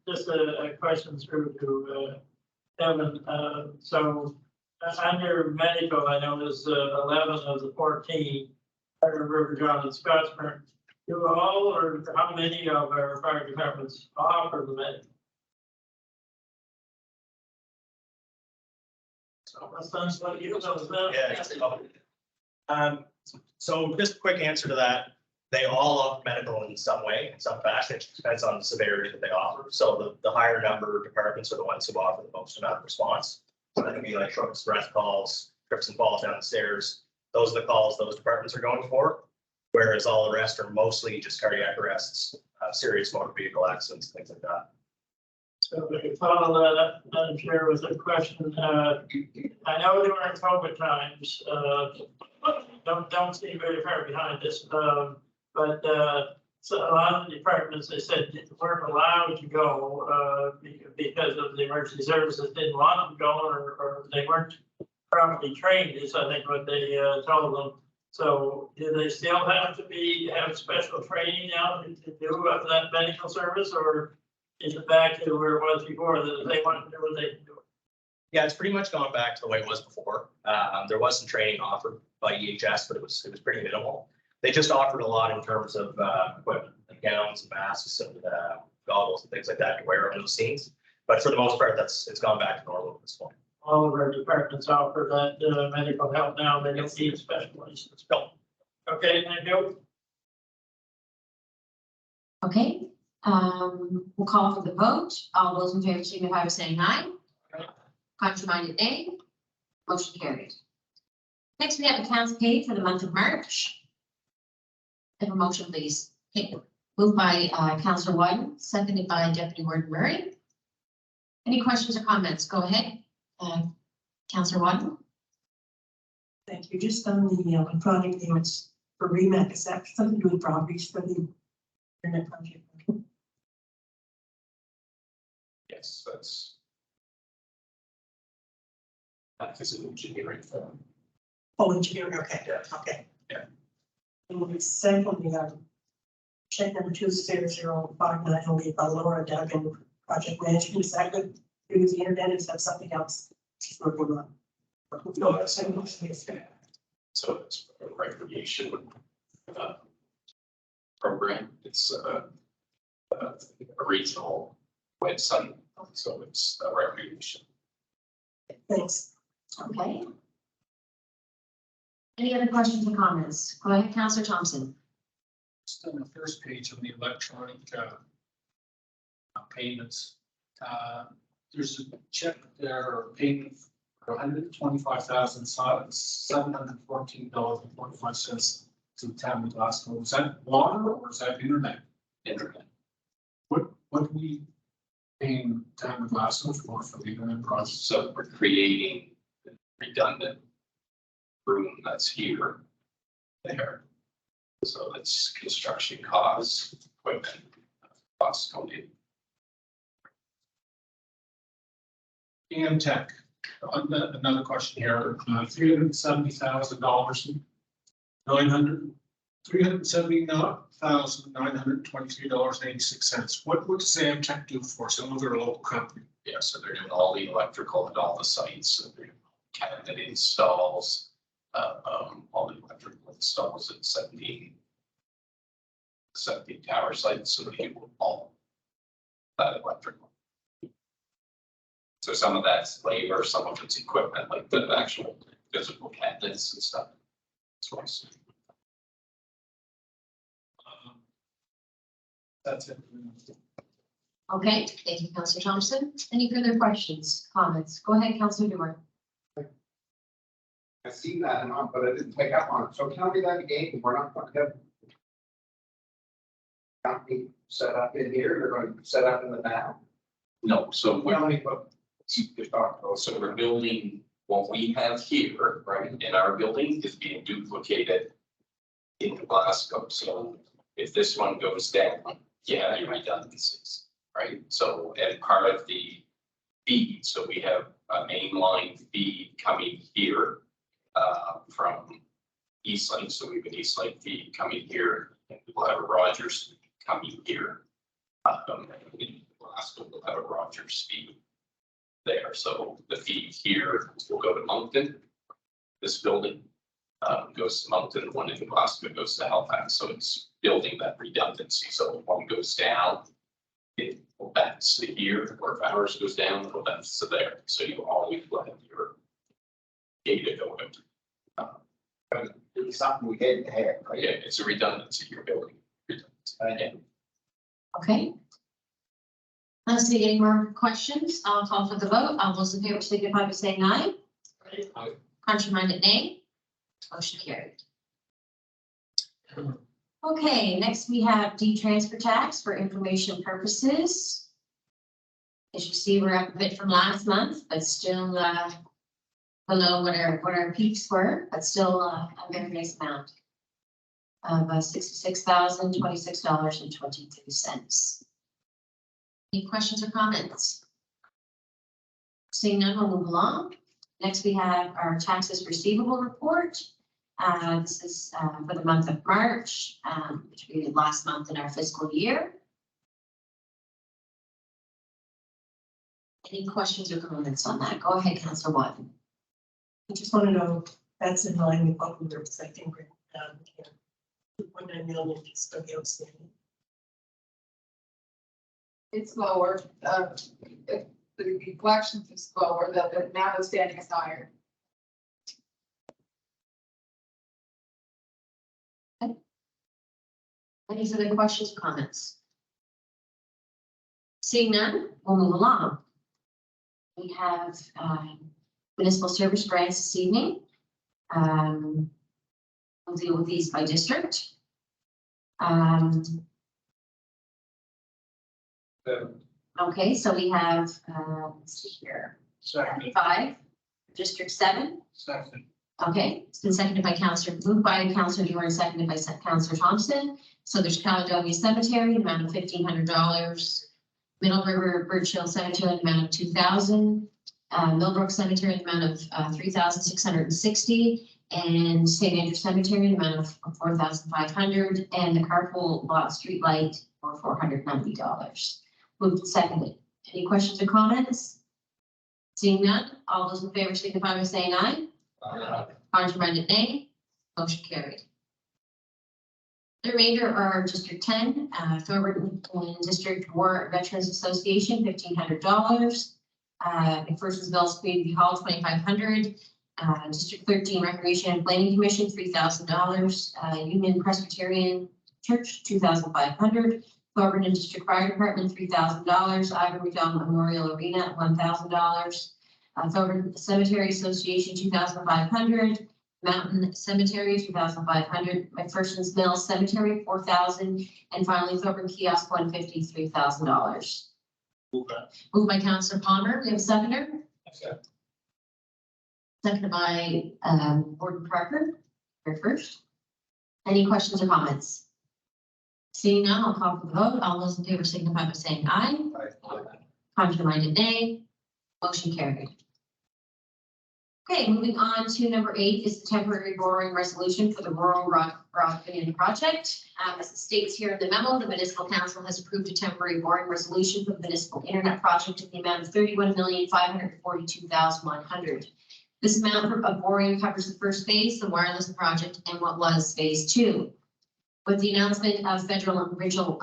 Just a question through to Evan. So under medical, I know there's 11 of the 14 River John and Scottsburn. Do all or how many of our fire departments offer the medical? So just a quick answer to that. They all offer medical in some way, in some fashion. It depends on the severity that they offer. So the higher number of departments are the ones who offer the most amount of response. So that can be like short breath calls, trips and falls down the stairs. Those are the calls those departments are going for. Whereas all the rest are mostly just cardiac arrests, serious motor vehicle accidents, things like that. So if you follow that up, Madam Chair, with a question, I know during COVID times, don't seem very far behind this, but so a lot of the departments, they said weren't allowed to go because of the emergency services didn't want them going or they weren't properly trained, is I think what they told them. So do they still have to have special training now to do that medical service, or is it back to where it was before that if they want to do it, they can do it? Yeah, it's pretty much gone back to the way it was before. There was some training offered by EHS, but it was pretty minimal. They just offered a lot in terms of equipment, like gowns and masks and goggles and things like that to wear on those scenes. But for the most part, it's gone back to normal at this point. All of our departments offer that medical help now. They don't need special license. No. Okay, thank you. Okay, we'll call for the vote. All those in favor signify by saying aye. Contrary-minded, nay. Motion carried. Next, we have accounts paid for the month of March. Have a motion, please. Okay, moved by Councillor Wyden, seconded by Deputy Warden Murray. Any questions or comments? Go ahead. Councillor Wyden. Thank you. Just on the electronic payments for REMAC, is that something to do with properties for the internet project? Yes, that is an engineering firm. Oh, engineering, okay, okay. Yeah. And we sent on the check number 20059 will be by Laura Duggan, project management. Is that good? Use the internet, is that something else? No, that's so it's a recreation program. It's a regional website, so it's a recreation. Thanks. Okay. Any other questions or comments? Go ahead, Councillor Thompson. Just on the first page of the electronic payments, there's a check there or payment for $125,714.45 to the town of Glasgow. Is that water or is that internet? Internet. What are we paying town of Glasgow for the internet project? So we're creating redundant room that's here, there. So it's construction costs, equipment costs coming in. Tech, another question here, $370,923.86. What does Tech do for us? Another local company? Yeah, so they're doing all the electrical at all the sites, so they're doing cabinet installs, all the electrical installs at 17 tower sites, so they do all that electrical. So some of that's labor, some of it's equipment, like the actual physical cabinets and stuff. That's what I see. That's it. Okay, thank you, Councillor Thompson. Any further questions, comments? Go ahead, Councillor Dewar. I seen that amount, but I didn't pick up on it. So tell me that again. We're not going to have company set up in here. They're going to set up in the now. No, so We only put just talk about. so we're building, what we have here, right, in our building is being duplicated in Glasgow. So if this one goes down, yeah, your redundancies, right? So, and part of the feed, so we have a mainline feed coming here from Eastlink. So we have an Eastlink feed coming here, and we'll have a Rogers coming here. In Glasgow, we'll have a Rogers feed there. So the feed here will go to Moncton. This building goes to Moncton, one in Glasgow goes to Halifax. So it's building that redundancy. So if one goes down, it will bounce to here, or if ours goes down, it will bounce to there. So you always will have your data going. It's something we had to have, right? Yeah, it's a redundancy you're building. Yeah. Okay. Let's see, any more questions? I'll call for the vote. All those in favor signify by saying aye. Aye. Contrary-minded, nay. Motion carried. Okay, next we have D-transfer tax for information purposes. As you see, we're up a bit from last month, but still below what our peaks were, but still a very nice amount of $66,026.23. Any questions or comments? Seeing none, we'll move along. Next, we have our taxes receivable report. This is for the month of March, which we did last month in our fiscal year. Any questions or comments on that? Go ahead, Councillor Watson. I just want to know if that's in line with what we were expecting. 2.9 million is still outstanding. It's lower, if the collections is lower, the amount outstanding is higher. Any other questions or comments? Seeing none, we'll move along. We have municipal service grants this evening. We'll deal with these by district. Okay, so we have, let's see here, Second. 5, District 7. Second. Okay, it's been seconded by moved by Councillor Dewar and seconded by Councillor Thompson. So there's Caledonia Cemetery, an amount of $1,500. Middle River Birch Hill Cemetery, an amount of $2,000. Millbrook Cemetery, an amount of $3,660. And St. Andrew Cemetery, an amount of $4,500. And the Carpool Lot Streetlight for $490. Moved and seconded. Any questions or comments? Seeing none, all those in favor signify by saying aye. Contrary-minded nay. Motion carried. The remainder are District 10, Thorburton District War Veterans Association, $1,500. McPherson's Mills Community Hall, $2,500. District 13 Recreation and Planning Commission, $3,000. Union Presbyterian Church, $2,500. Thorburton District Fire Department, $3,000. Ivory Dome Memorial Arena, $1,000. Thorburton Cemetery Association, $2,500. Mountain Cemetery, $2,500. McPherson's Mills Cemetery, $4,000. And finally, Thorburton Kiosk, $150, $3,000. Moved by Councillor Palmer. We have a seconder. Seconded by Gordon Parker. Here first. Any questions or comments? Seeing none, I'll call for the vote. All those in favor signify by saying aye. Contrary-minded nay. Motion carried. Okay, moving on to number 8 is the temporary borrowing resolution for the rural broadband project. As it states here in the memo, the municipal council has approved a temporary borrowing resolution for the municipal internet project in the amount of $31,542,100. This amount of borrowing covers the first phase, the wireless project, and what was phase 2. With the announcement of federal and provincial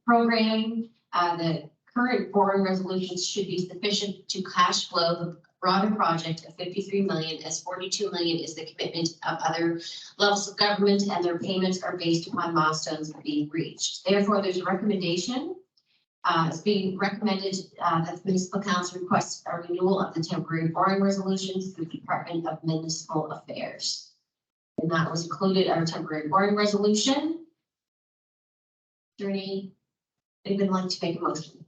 programming, the current borrowing resolutions should be sufficient to cash flow the broader project of $53 million, as $42 million is the commitment of other levels of government, and their payments are based upon milestones being reached. Therefore, there's a recommendation. It's being recommended that the municipal council requests a renewal of the temporary borrowing resolutions through the Department of Municipal Affairs. And that was included in our temporary borrowing resolution. Is there anyone like to make a motion?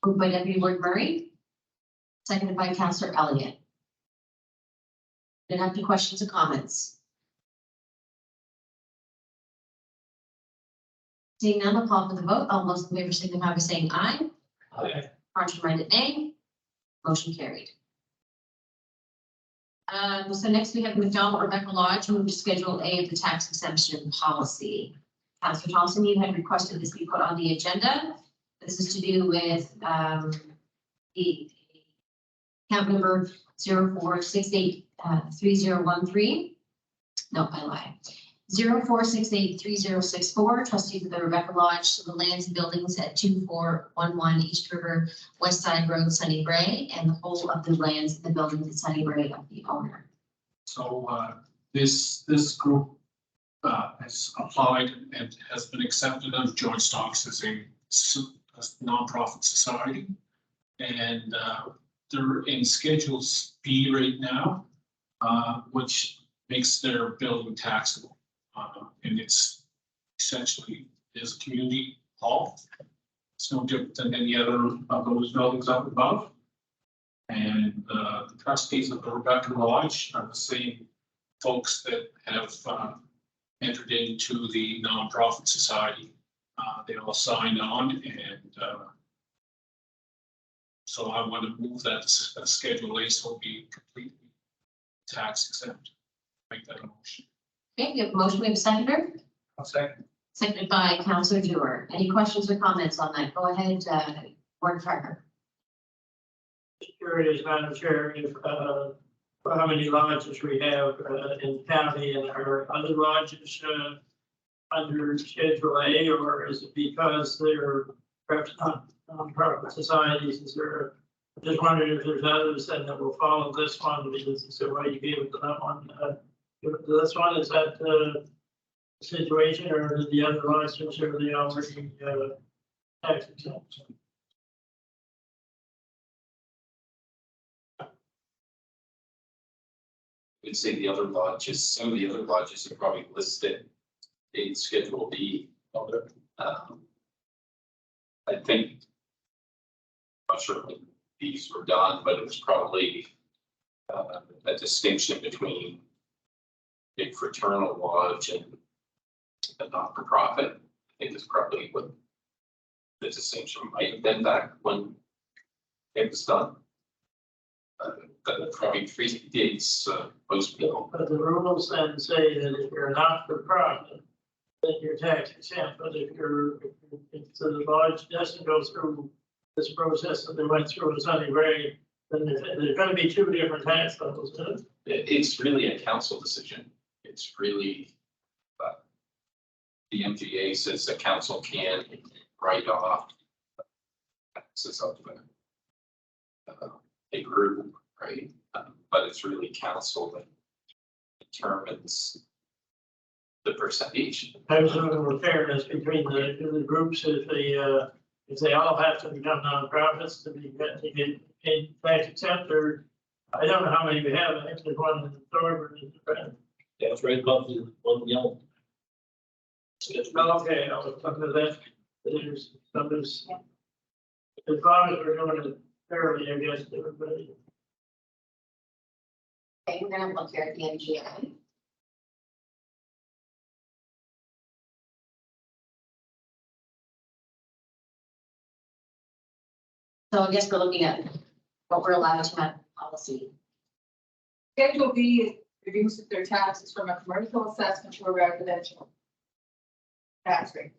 Moved by Deputy Ward Murray, seconded by Councillor Elliott. Did have any questions or comments? Seeing none, I'll call for the vote. All those in favor signify by saying aye. Aye. Contrary-minded nay. Motion carried. So next we have McDonald Rebecca Lodge, move to Schedule A of the tax exemption policy. Councillor Thompson, you had requested this be put on the agenda. This is to do with the account number 04683013. No, I lied. 04683064, trustees of the Rebecca Lodge, to the lands and buildings at 2411 East River, West Side Road, Sunnybray, and the whole of the lands and the buildings at Sunnybray of the owner. So this group has applied and has been accepted under joint stocks as a nonprofit society, and they're in Schedule B right now, which makes their building taxable. And it's essentially is a community hall. It's no different than any other of those buildings up above. And the trustees of the Rebecca Lodge are the same folks that have entered into the nonprofit society. They all signed on, and so I want to move that Schedule A so it'll be completely tax exempt. Make that a motion. Okay, we have a motion, we have a seconder. I'll second. Seconded by Councillor Dewar. Any questions or comments on that? Go ahead, Ward Parker. Curious, Madam Chair, if how many lodges we have in the county, and are other lodges under Schedule A, or is it because they're perhaps not nonprofit societies? Is there? I'm just wondering if there's others then that will follow this one, because so why you gave it to that one. This one, is that the situation, or are the other lodges, are they already tax exempt? We'd say the other lodges, some of the other lodges are probably listed in Schedule B. I think, I'm not sure when these were done, but it was probably a distinction between a fraternal lodge and a not-for-profit. I think is probably what the distinction might have been back when it was done. That probably predates most people. But the rules then say that if you're not for profit, then you're tax exempt, but if the lodge doesn't go through this process that they went through in Sunny Ray, then there's gonna be two different tax levels, isn't it? It's really a council decision. It's really, the MGA says the council can write off taxes up to a group, right? But it's really council that determines the percentage. There's no fairness between the groups if they all have to become nonprofits to get paid tax exempt, or I don't know how many we have. I think there's one in Thorburn. Yeah, it's right above the one yellow. Okay, I'll look at that. There's, as long as we're doing it fairly, I guess, to everybody. Okay, we're gonna look here at the MGA. So I guess we're looking at what we're allowed to have policy. Schedule B reduces their taxes from a commercial assessment to a residential tax rate.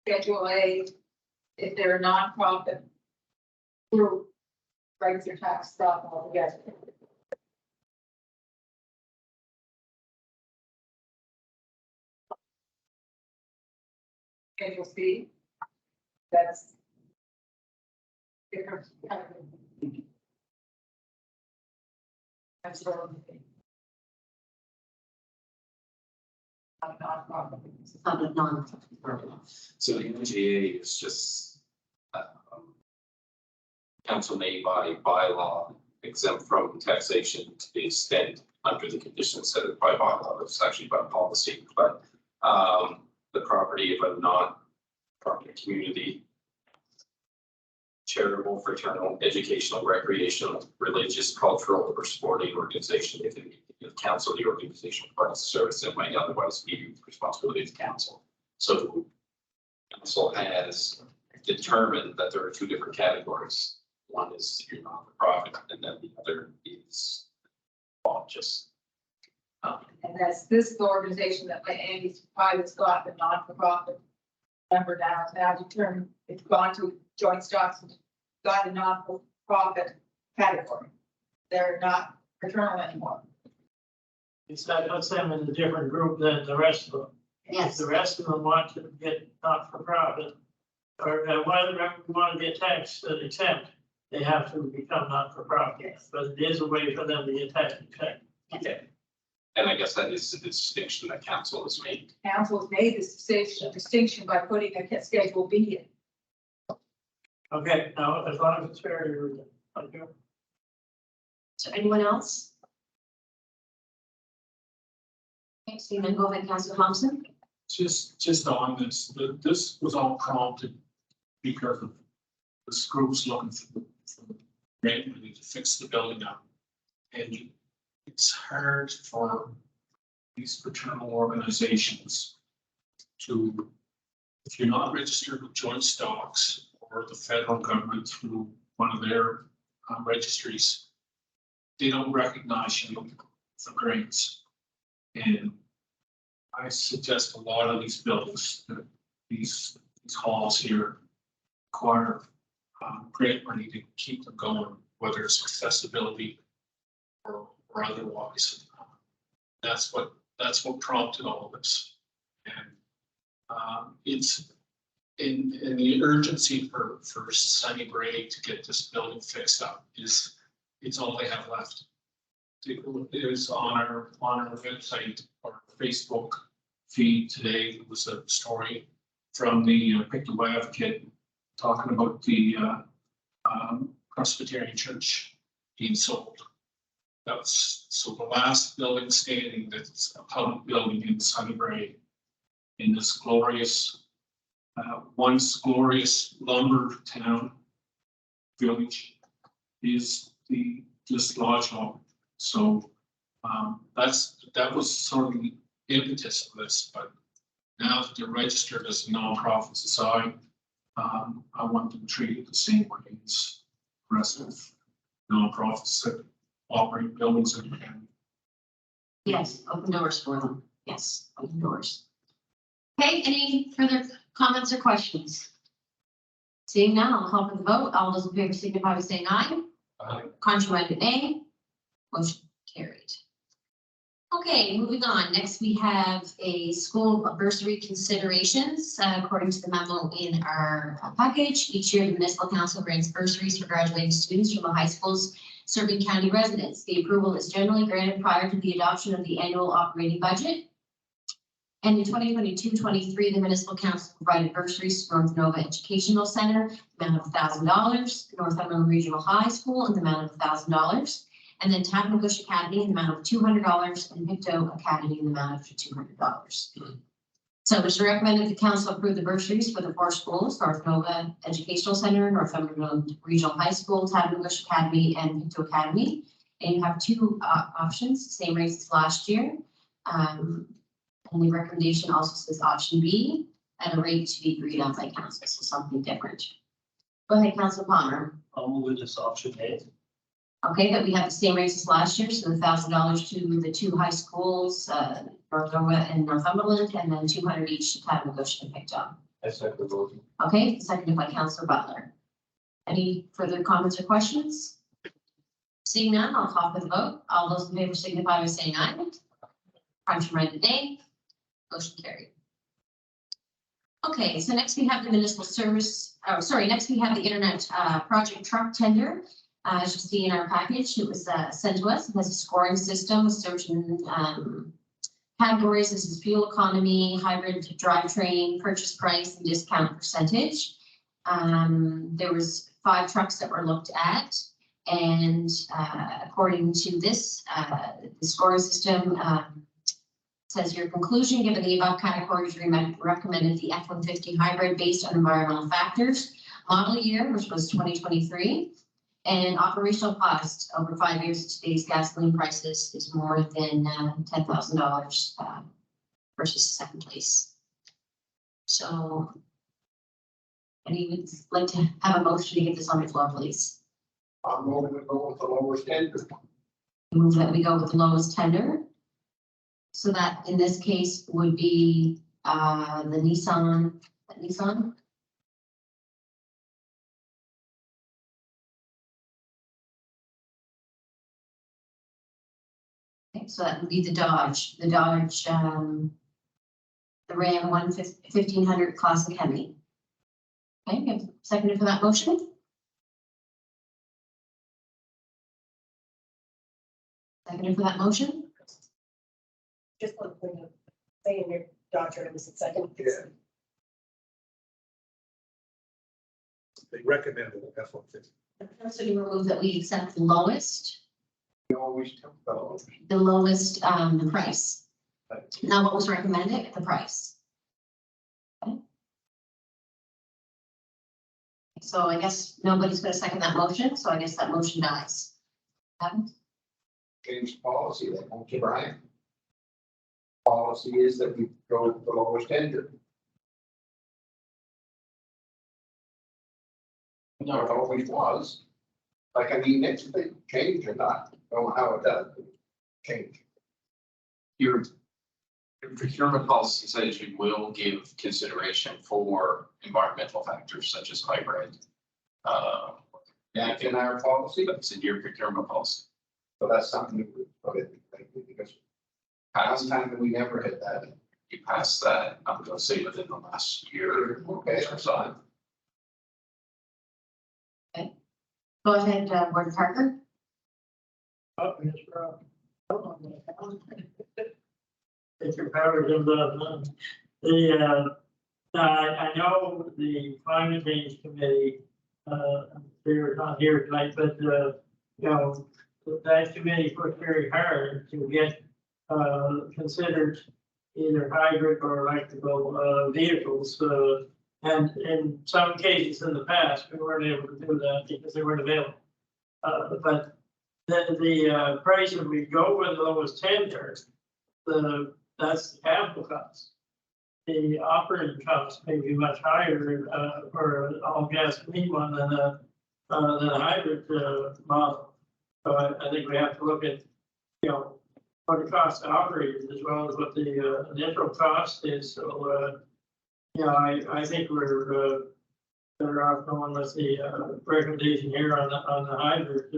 Schedule A, if they're a nonprofit group, breaks their tax stop altogether. Schedule C, that's different. That's the only thing. Nonprofit. Public non. So the MGA is just council may by bylaw exempt from taxation to the extent under the conditions set by bylaw. It's actually by policy, but the property of a non-profit community, charitable, fraternal, educational, recreational, religious, cultural, or sporting organization, if the council, the organization provides a service that might otherwise be the responsibility of the council. So council has determined that there are two different categories. One is your non-for-profit, and then the other is just. And that's this organization that Andy's private got the non-for-profit number now determined, it's gone to joint stocks and got a non-for-profit category. They're not fraternal anymore. It's that puts them in a different group than the rest of them. If Yes. the rest of them want to get not for profit, or want to get tax exempt, they have to become not for profit. Yes. But it is a way for them to get tax exempt. Yeah. And I guess that is the distinction that council has made. Council's made this distinction by putting a schedule B in. Okay, now, as long as it's fair to everyone. Okay. So anyone else? Okay, so then go ahead, Councilor Thompson. Just on this, this was all prompted because of this group's looking for grant money to fix the building up. And it's hard for these fraternal organizations to, if you're not registered with joint stocks or the federal government through one of their registries, they don't recognize you for grants. And I suggest a lot of these buildings, these halls here require grant money to keep them going, whether it's accessibility or otherwise. That's what prompted all of this. And it's in the urgency for Sunny Bray to get this building fixed up it's all they have left. It is on our website or Facebook feed today. It was a story from the Pictou Advocate talking about the Presbyterian Church being sold. That's, so the last building standing that's a public building in Sunbury in this glorious, once glorious lumber town village is this lodge home. So that was sort of the impetus of this, but now that they're registered as a nonprofit society, I want them treated the same way as the rest of nonprofits that operate buildings in the county. Yes, open doors for them. Yes, open doors. Okay, any further comments or questions? Seeing none, I'll call for the vote. All those in favor signify by saying aye. Aye. Contrary, nay. Motion carried. Okay, moving on. Next, we have a school bursary considerations. According to the memo in our package, each year the municipal council grants bursaries for graduating students from the high schools serving county residents. The approval is generally granted prior to the adoption of the annual operating budget. And in 2022-23, the municipal council provided bursaries to North Nova Educational Center, the amount of $1,000, Northumberland Regional High School in the amount of $1,000, and then Tattnagouche Academy in the amount of $200, and Pictou Academy in the amount of $200. So it's recommended the council approve the bursaries for the 4 schools: North Nova Educational Center, Northumberland Regional High School, Tattnagouche Academy, and Pictou Academy. And you have 2 options, same rates as last year. And the recommendation also says option B at a rate to be agreed on by council, so something different. Go ahead, Council Palmer. I'll move with this option A. Okay, that we have the same rates as last year, so $1,000 to the 2 high schools, North Nova and Northumberland, and then $200 each to Tattnagouche and Pictou. I second the motion. Okay, seconded by Councilor Butler. Any further comments or questions? Seeing none, I'll call for the vote. All those in favor signify by saying aye. Contrary, nay. Motion carried. Okay, so next we have the municipal service, next we have the internet project truck tender. As you see in our package, it was sent to us. It has a scoring system with certain categories. This is fuel economy, hybrid drivetrain, purchase price, and discount percentage. There was 5 trucks that were looked at, and according to this, the scoring system says your conclusion, given the above categories, recommended the F-150 hybrid based on environmental factors, model year, which was 2023, and operational cost over 5 years at today's gasoline prices is more than $10,000 versus second place. So, anyone would like to have a motion to get this on the floor, please? I'm going to go with the lowest tender. Move that we go with the lowest tender. So that in this case would be the Nissan. Okay, so that would be the Dodge, the Ram 1500 Classic Hemi. Okay, you have a second for that motion? Second for that motion? Just one thing, saying your doctor, it was a second. Yeah. They recommended the F-150. So you remove that we accept the lowest, We always took those. the lowest, the price. Now, what was recommended? The price. Okay. So I guess nobody's gonna second that motion, so I guess that motion dies. Change policy, they won't give Brian. Policy is that we go with the lowest tender. No, it always was. Like, I mean, it's been changed or not, don't know how it does, but change. Your procurement policy says you will give consideration for environmental factors such as hybrid. That's in our policy, That's in your procurement policy. so that's something we would put in, because last time we never had that. You passed that, I'm gonna say within the last year. Okay, or so. Go ahead, Warden Parker. If your power comes out, I know the climate change committee, they're not here tonight, but, you know, that committee worked very hard to get, considered either hybrid or electrical, vehicles, and in some cases in the past, we weren't able to do that because they weren't available. But the price, if we go with the lowest tender, that's the capital cost. The operating cost may be much higher, for an all gas clean one than a hybrid, model. So I think we have to look at, you know, what it costs to operate it as well as what the initial cost is. So, yeah, I think we're better off going with the recommendation here on the hybrid.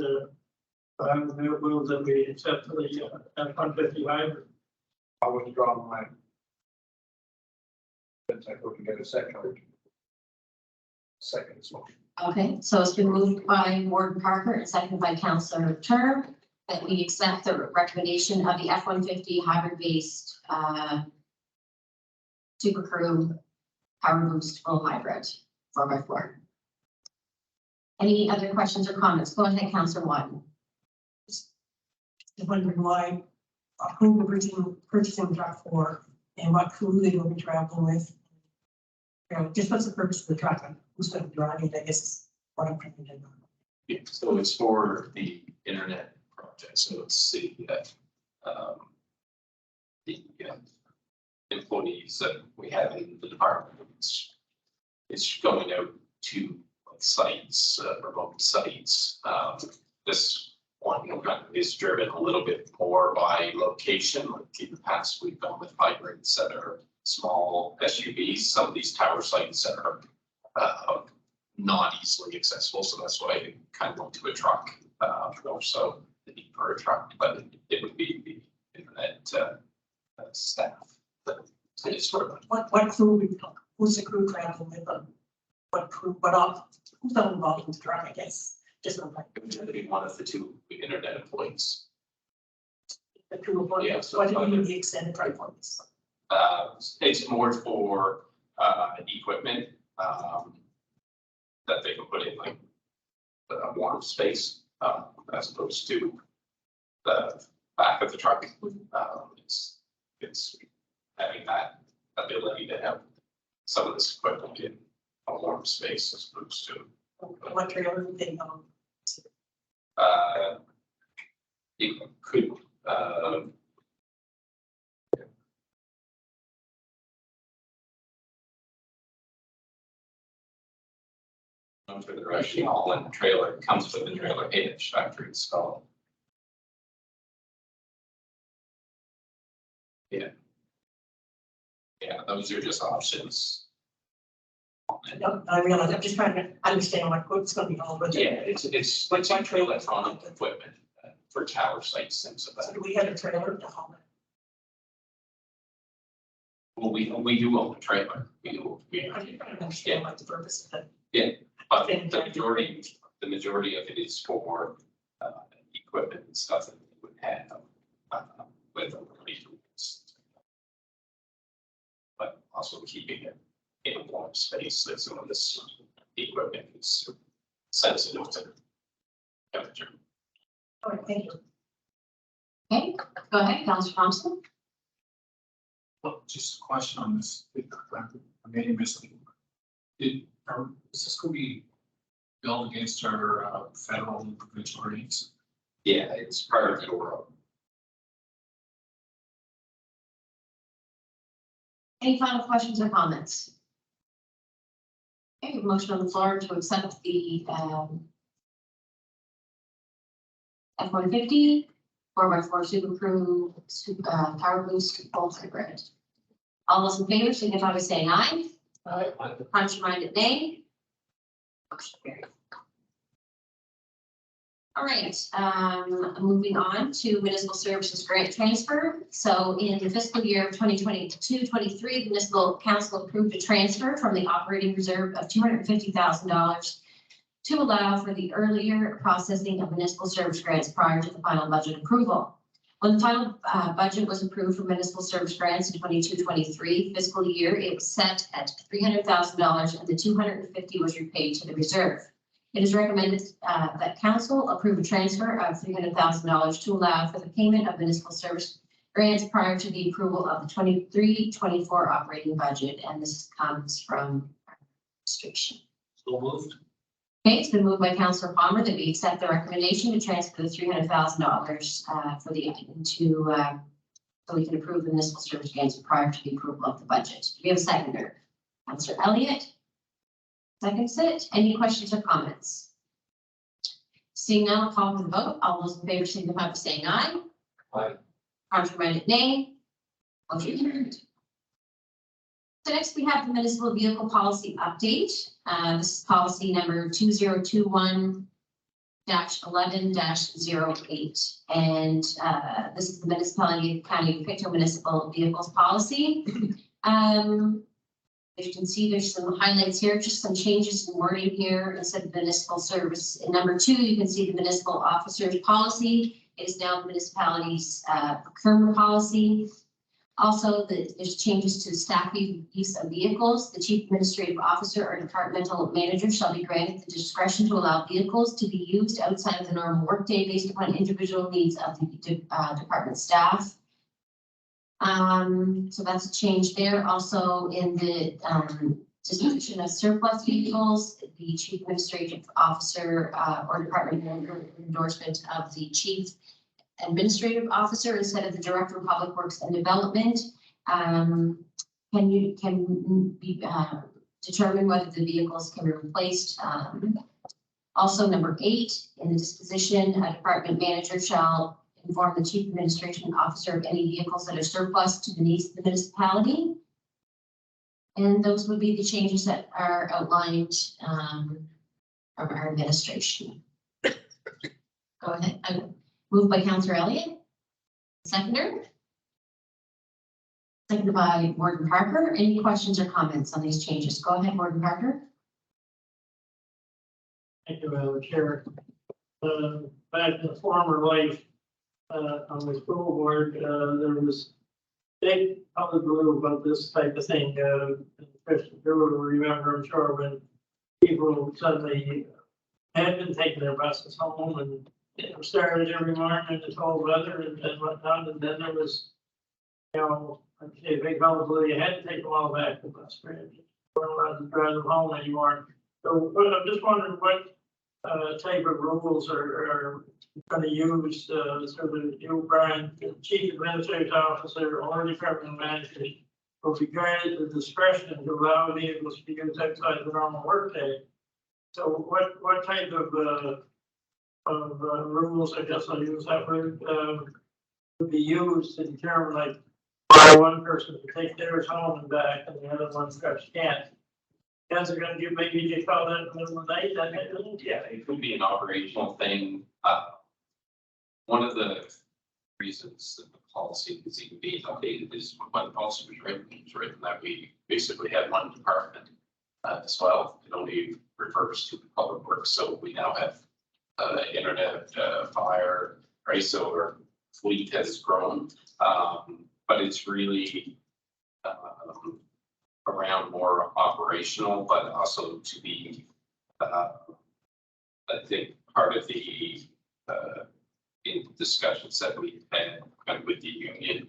I would move that we accept the F-150 hybrid. I'll withdraw mine. Since I couldn't get a second. Second motion. Okay, so it's been moved by Warden Parker and seconded by Councillor Turner that we accept the recommendation of the F-150 hybrid-based Super Crew Power Boost full hybrid 4x4. Any other questions or comments? Go ahead, Councillor Watton. I'm wondering why, who we're purchasing the truck for and what crew they will be traveling with. You know, just what's the purpose of the truck? Who's going to be driving it? I guess is what I'm trying to do. Yeah, so it's for the internet project, so it's the employees that we have in the department. It's going out to like sites, remote sites. This one is driven a little bit more by location. Like in the past, we've gone with hybrids that are small SUVs. Some of these tower sites are not easily accessible, so that's why I kind of went to a truck, more so the need for a truck, but it would be the internet staff. That is sort of What crew? Who's the crew traveling with them? What crew? Who's not involved in the truck? I guess just like going to be one of the two internet employees. the crew. Yeah, What so do you mean the extended drive for this? It's more for equipment that they can put in like a warm space as opposed to the back of the truck. It's having that ability to have some of this equipment in a warm space as opposed to What trailer do they it could for the Russian all-in trailer comes with a trailer hitch factory installed. Yeah. Yeah, those are just options. I realize, I'm just trying to understand what's going to be all with it. Yeah, it's like electronic equipment for tower sites, things of So that. do we have a trailer to haul it? Well, we do own the trailer. We do. I'm just trying to understand like the purpose of it. Yeah, but the majority of it is for equipment and stuff that we would have with them. But also keeping it in a warm space that some of this equipment is sensitive to temperature. All right, thank you. Okay, go ahead, Councillor Thompson. Well, just a question on this. I may have missed it. Is this going to be billed against our federal and provincial rates? Yeah, it's part of your. Any final questions or comments? Okay, motion on the floor to accept the F-150 4x4 Super Crew Power Boost full hybrid. All those in favor signify by saying aye. Contrary-minded nay. Motion carried. All right, moving on to municipal services grant transfer. So in the fiscal year of 2022-23, the municipal council approved a transfer from the operating reserve of $250,000 to allow for the earlier processing of municipal service grants prior to the final budget approval. When the final budget was approved for municipal service grants in 22-23 fiscal year, it was set at $300,000 and the $250,000 was repaid to the reserve. It is recommended that council approve a transfer of $300,000 to allow for the payment of municipal service grants prior to the approval of the 23-24 operating budget, and this comes from administration. So moved. Okay, it's been moved by Councillor Palmer that we accept the recommendation to transfer the $300,000 for the into so we can approve the municipal service grants prior to the approval of the budget. Do we have a seconder? Councillor Elliott. Seconds it. Any questions or comments? Seeing none, I'll call for the vote. All those in favor signify by saying aye. Aye. Contrary-minded, nay. Motion carried. So next we have the municipal vehicle policy update. This is policy number 2021-11-08. And this is the municipality of County of Pictou municipal vehicles policy. As you can see, there's some highlights here, just some changes in wording here instead of municipal service. In number 2, you can see the municipal officers policy. It is now the municipality's procurement policy. Also, there's changes to staff use of vehicles. The chief administrative officer or departmental manager shall be granted the discretion to allow vehicles to be used outside of the normal workday based upon individual needs of the department staff. So that's a change there. Also in the distribution of surplus vehicles, the chief administrative officer or department manager endorsement of the chief administrative officer instead of the director of public works and development can be determine whether the vehicles can be replaced. Also, number 8 in the disposition, a department manager shall inform the chief administration officer of any vehicles that are surplus to the needs of the municipality. And those would be the changes that are outlined from our administration. Go ahead. Moved by Councillor Elliott. Seconder. Seconded by Warden Parker. Any questions or comments on these changes? Go ahead, Warden Parker. Thank you, Madam Chair. Back in the former life, on the school board, there was big public rule about this type of thing. Christian Brewer will remember, I'm sure, when people suddenly had been taking their buses home and started every morning in the cold weather and whatnot, and then there was, you know, I'd say a big hullabaloo, you had to take them all back to the bus stand. You weren't allowed to drive them home anymore. So, but I'm just wondering what type of rules are going to use, so that you, Brian, the chief administrative officer or department manager will be granted the discretion to allow vehicles to be used outside the normal workday. So what type of rules, I guess I'll use that word, would be used to determine, like, why one person can take theirs home and back and the other one can't? Guys are gonna give, maybe you call that in the middle of the night, that kind of thing? Yeah, it could be an operational thing. One of the reasons that the policy is even being updated is when the policy was written, it was written that we basically had one department as well. It only refers to the public works, so we now have internet, fire, right? So our fleet has grown, but it's really around more operational, but also to be, I think part of the in discussions that we had kind of with the union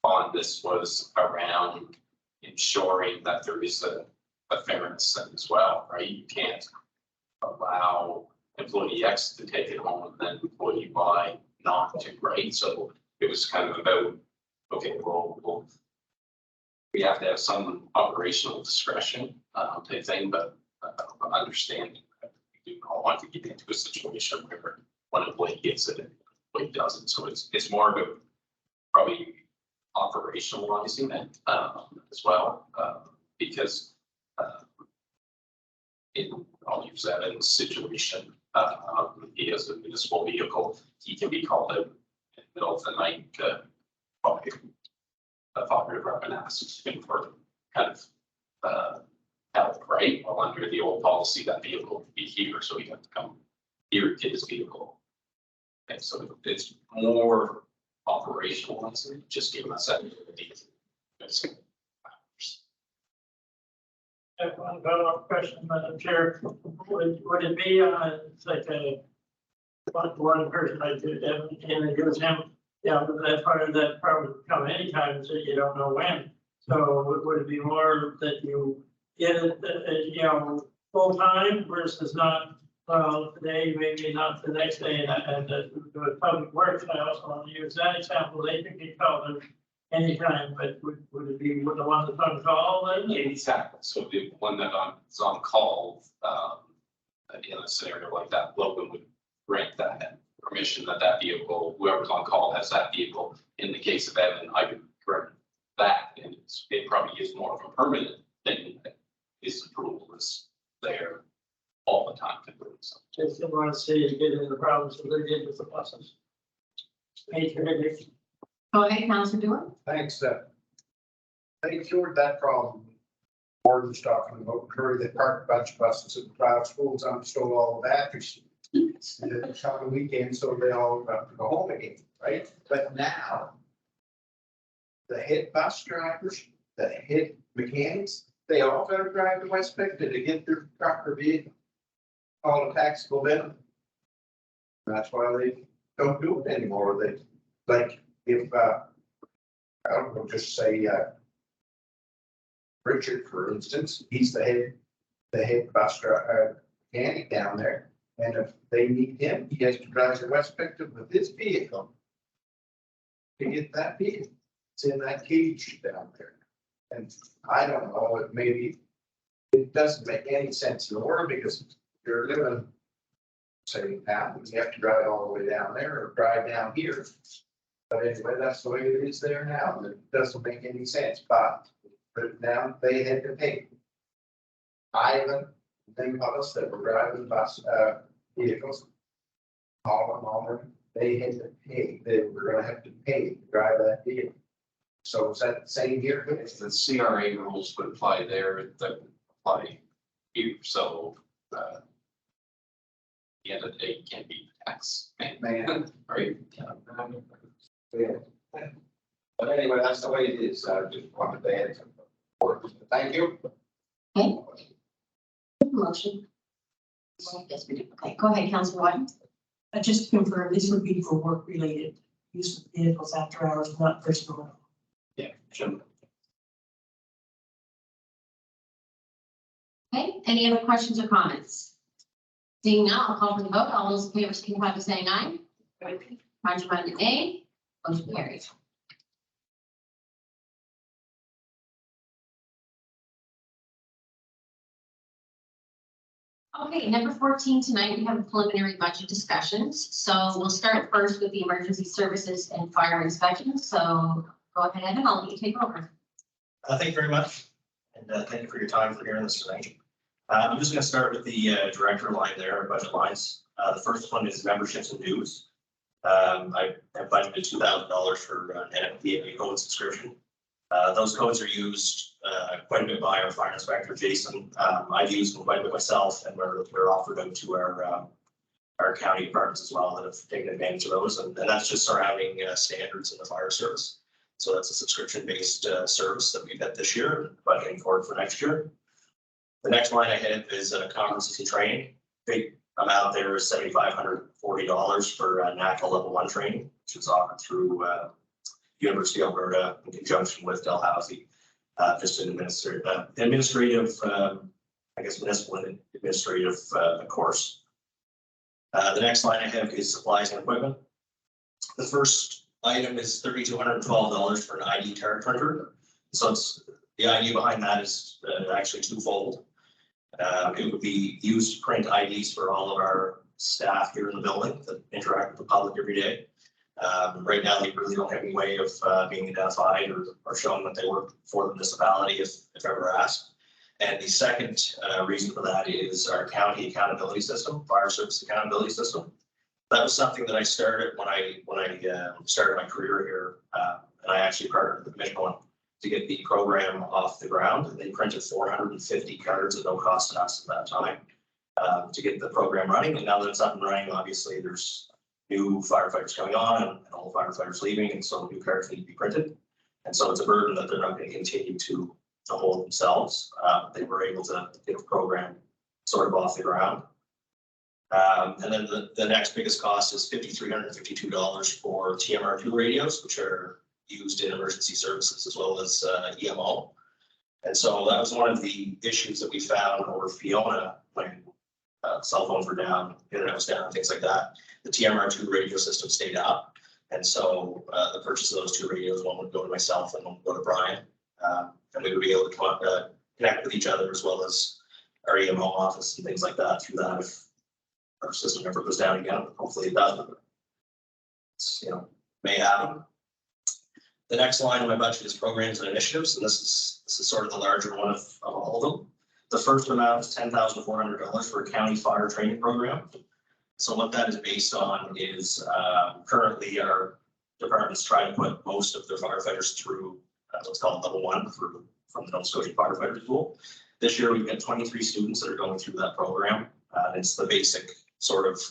on this was around ensuring that there is a fairness as well, right? You can't allow employee X to take it home and then employee Y not to, right? So it was kind of about, okay, well we have to have some operational discretion type thing, but understanding that we do not want to get into a situation where one employee gets it and one employee doesn't. So it's more about probably operationalizing it as well, because I'll use that in the situation. He has a municipal vehicle. He can be called out in the middle of the night by the fire department asks him for kind of help, right? Well, under the old policy, that vehicle would be here, so he had to come here to get his vehicle. And so it's more operationalizing, just giving us that ability. have one follow-up question, Madam Chair. Would it be it's like a one person I do, and it gives him, yeah, but that part of that probably come anytime, so you don't know when. So would it be more that you get it, you know, full time versus not, well, today, maybe not the next day, and the public works, I also want to use that example, they can be called anytime, but would it be with the one that's on call then? Exactly, so the one that is on call, in a scenario like that, Logan would grant that permission that that vehicle, whoever's on call has that vehicle. In the case of Evan, I would correct that, and it probably is more of a permanent thing. His approval is there all the time to do so. Just didn't want to see you get into problems that they did with the buses. Hey, Go ahead, Councilor Dewar. Thanks, they cured that problem. Gordon's talking about Curry, they parked a bunch of buses at the private schools and stole all the batteries. And then come the weekend, so they all got to go home again, right? But now, the head bus drivers, the head mechanics, they all got to drive to West Picton to get their truck or vehicle. All the taxable benefit. That's why they don't do it anymore. They, like, if, I don't know, just say, Richard, for instance, he's the head bus driver, mechanic down there. And if they need him, he has to drive to West Picton with his vehicle to get that vehicle. It's in that cage down there. And I don't know, it doesn't make any sense in the world because you're living, say, in town, you have to drive all the way down there or drive down here. But anyway, that's the way it is there now. And it doesn't make any sense, but now they had to pay. Ivan, them of us that were driving bus, vehicles, all of them, they had to pay, they were gonna have to pay to drive that vehicle. So is that the same here? The CRA rules would apply there that would apply here, so, the end of the day, it can't be tax. Man. Right? Yeah. But anyway, that's the way it is. I just wanted to add some words. Thank you. Okay. Motion. Yes, we do. Okay, go ahead, Councilor White. Just to confirm, this would be for work related use of vehicles after hours, not personal. Yeah, sure. Okay, any other questions or comments? Seeing none, I'll call for the vote. All those in favor signify by saying aye. Contrary-minded, nay. Motion carries. Okay, number 14 tonight, we have a preliminary budget discussions. So we'll start first with the emergency services and fire inspections. So go ahead, Evan, I'll let you take over. Thank you very much, and thank you for your time for hearing this tonight. I'm just going to start with the director line there, budget lines. The first one is memberships and dues. I have budgeted $2,000 for an NFPA code subscription. Those codes are used quite a bit by our fire inspector, Jason. I've used them quite a bit myself, and we're offered them to our county departments as well that have taken advantage of those. And that's just surrounding standards in the fire service. So that's a subscription-based service that we've had this year, budgeting for next year. The next line I have is conferences and training. Big amount there is $7,540 for NACA level 1 training, which is offered through University of Alberta in conjunction with Dalhousie. Just an administrative, I guess municipal and administrative course. The next line I have is supplies and equipment. The first item is $3,212 for an ID card printer. So it's the idea behind that is actually twofold. It would be used to print IDs for all of our staff here in the building that interact with the public every day. Right now, they really don't have any way of being identified or showing that they work for the municipality if ever asked. And the second reason for that is our county accountability system, fire service accountability system. That was something that I started when I started my career here, and I actually partnered with Michigan to get the program off the ground. And they printed 450 cards at no cost to us at that time to get the program running. And now that it's up and running, obviously there's new firefighters coming on and all firefighters leaving, and so new cards need to be printed. And so it's a burden that they're not going to continue to to hold themselves. They were able to get a program sort of off the ground. And then the next biggest cost is $5,352 for TMR2 radios, which are used in emergency services as well as EMO. And so that was one of the issues that we found over Fiona when cell phones were down, internet was down, things like that. The TMR2 radio system stayed up. And so the purchase of those two radios, one would go to myself and one would go to Brian. And we would be able to connect with each other as well as our EMO office and things like that through that if our system ever goes down again. Hopefully it doesn't. It's, may happen. The next line in my budget is programs and initiatives, and this is sort of the larger one of all of them. The first amount is $10,400 for a county fire training program. So what that is based on is currently our departments try to put most of their firefighters through what's called level 1 from the Nova Scotia Firefighter School. This year we've got 23 students that are going through that program. It's the basic sort of,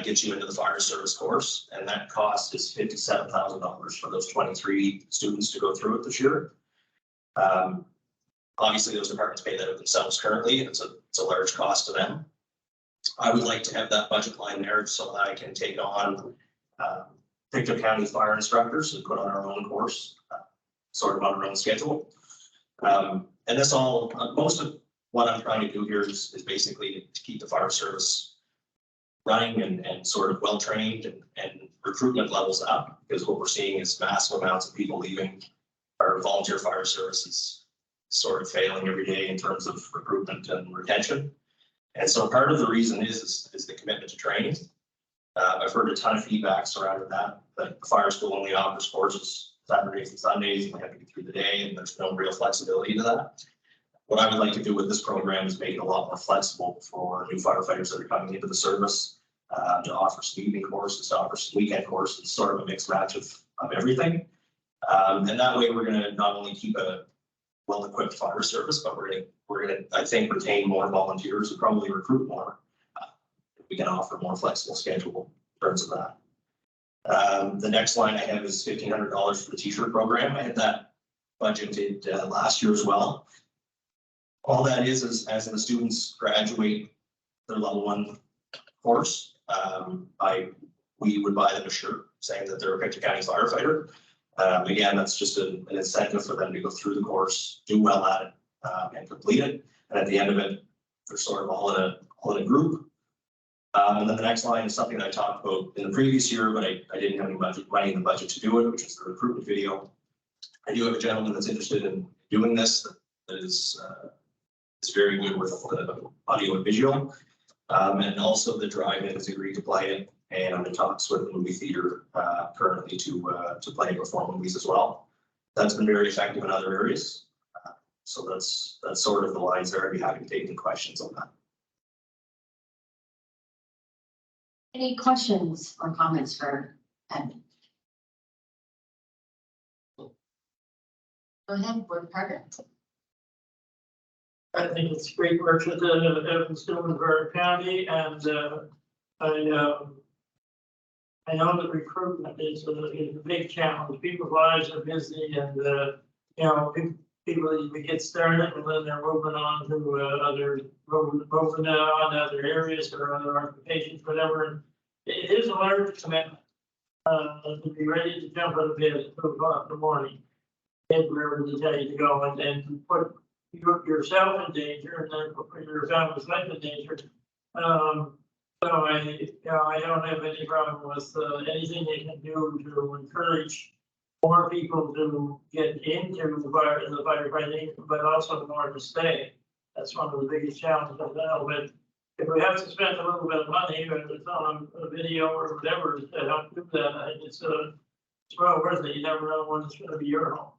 gets you into the fire service course, and that cost is $57,000 for those 23 students to go through it this year. Obviously, those departments pay that themselves currently, and it's a large cost to them. I would like to have that budget line there so that I can take on Pictou County fire instructors and put on our own course, sort of on our own schedule. And this all, most of what I'm trying to do here is basically to keep the fire service running and sort of well-trained and recruitment levels up, because what we're seeing is massive amounts of people leaving our volunteer fire services, sort of failing every day in terms of recruitment and retention. And so part of the reason is the commitment to training. I've heard a ton of feedback surrounding that the fire school only offers courses Saturdays and Sundays, and we have to get through the day, and there's no real flexibility to that. What I would like to do with this program is make it a lot more flexible for new firefighters that are coming into the service, to offer some evening courses, to offer some weekend courses, sort of a mixed match of everything. And that way we're going to not only keep a well-equipped fire service, but we're going to, I think, retain more volunteers and probably recruit more. We can offer a more flexible schedule in terms of that. The next line I have is $1,500 for the t-shirt program. I had that budgeted last year as well. All that is as the students graduate their level 1 course, we would buy them a shirt saying that they're a Pictou County firefighter. Again, that's just an incentive for them to go through the course, do well at it, and complete it. And at the end of it, they're sort of all in a group. And then the next line is something that I talked about in the previous year, but I didn't have any money in the budget to do it, which is the recruitment video. I do have a gentleman that's interested in doing this that is very good with audio and visual. And also the drive-in has agreed to play it, and I'm in talks with the movie theater currently to play and perform movies as well. That's been very effective in other areas. So that's sort of the lines there. I'd be happy to take any questions on that. Any questions or comments for Edmund? Go ahead, Board Partner. I think it's great work with the Evansville and Brevard County, and I know that recruitment is a big challenge. People's lives are busy, and people get started and then they're moving on to moving on to other areas or other occupations, whatever. And it is a large commitment to be ready to jump out of bed at 2 o'clock in the morning, and wherever they tell you to go, and put yourself in danger, and then put your family's life in danger. So I don't have any problem with anything they can do to encourage more people to get into the firefighting, but also more to stay. That's one of the biggest challenges now. But if we have to spend a little bit of money, whether it's on a video or whatever, to help do that, I think it's well worth it. You never know when it's going to be your home.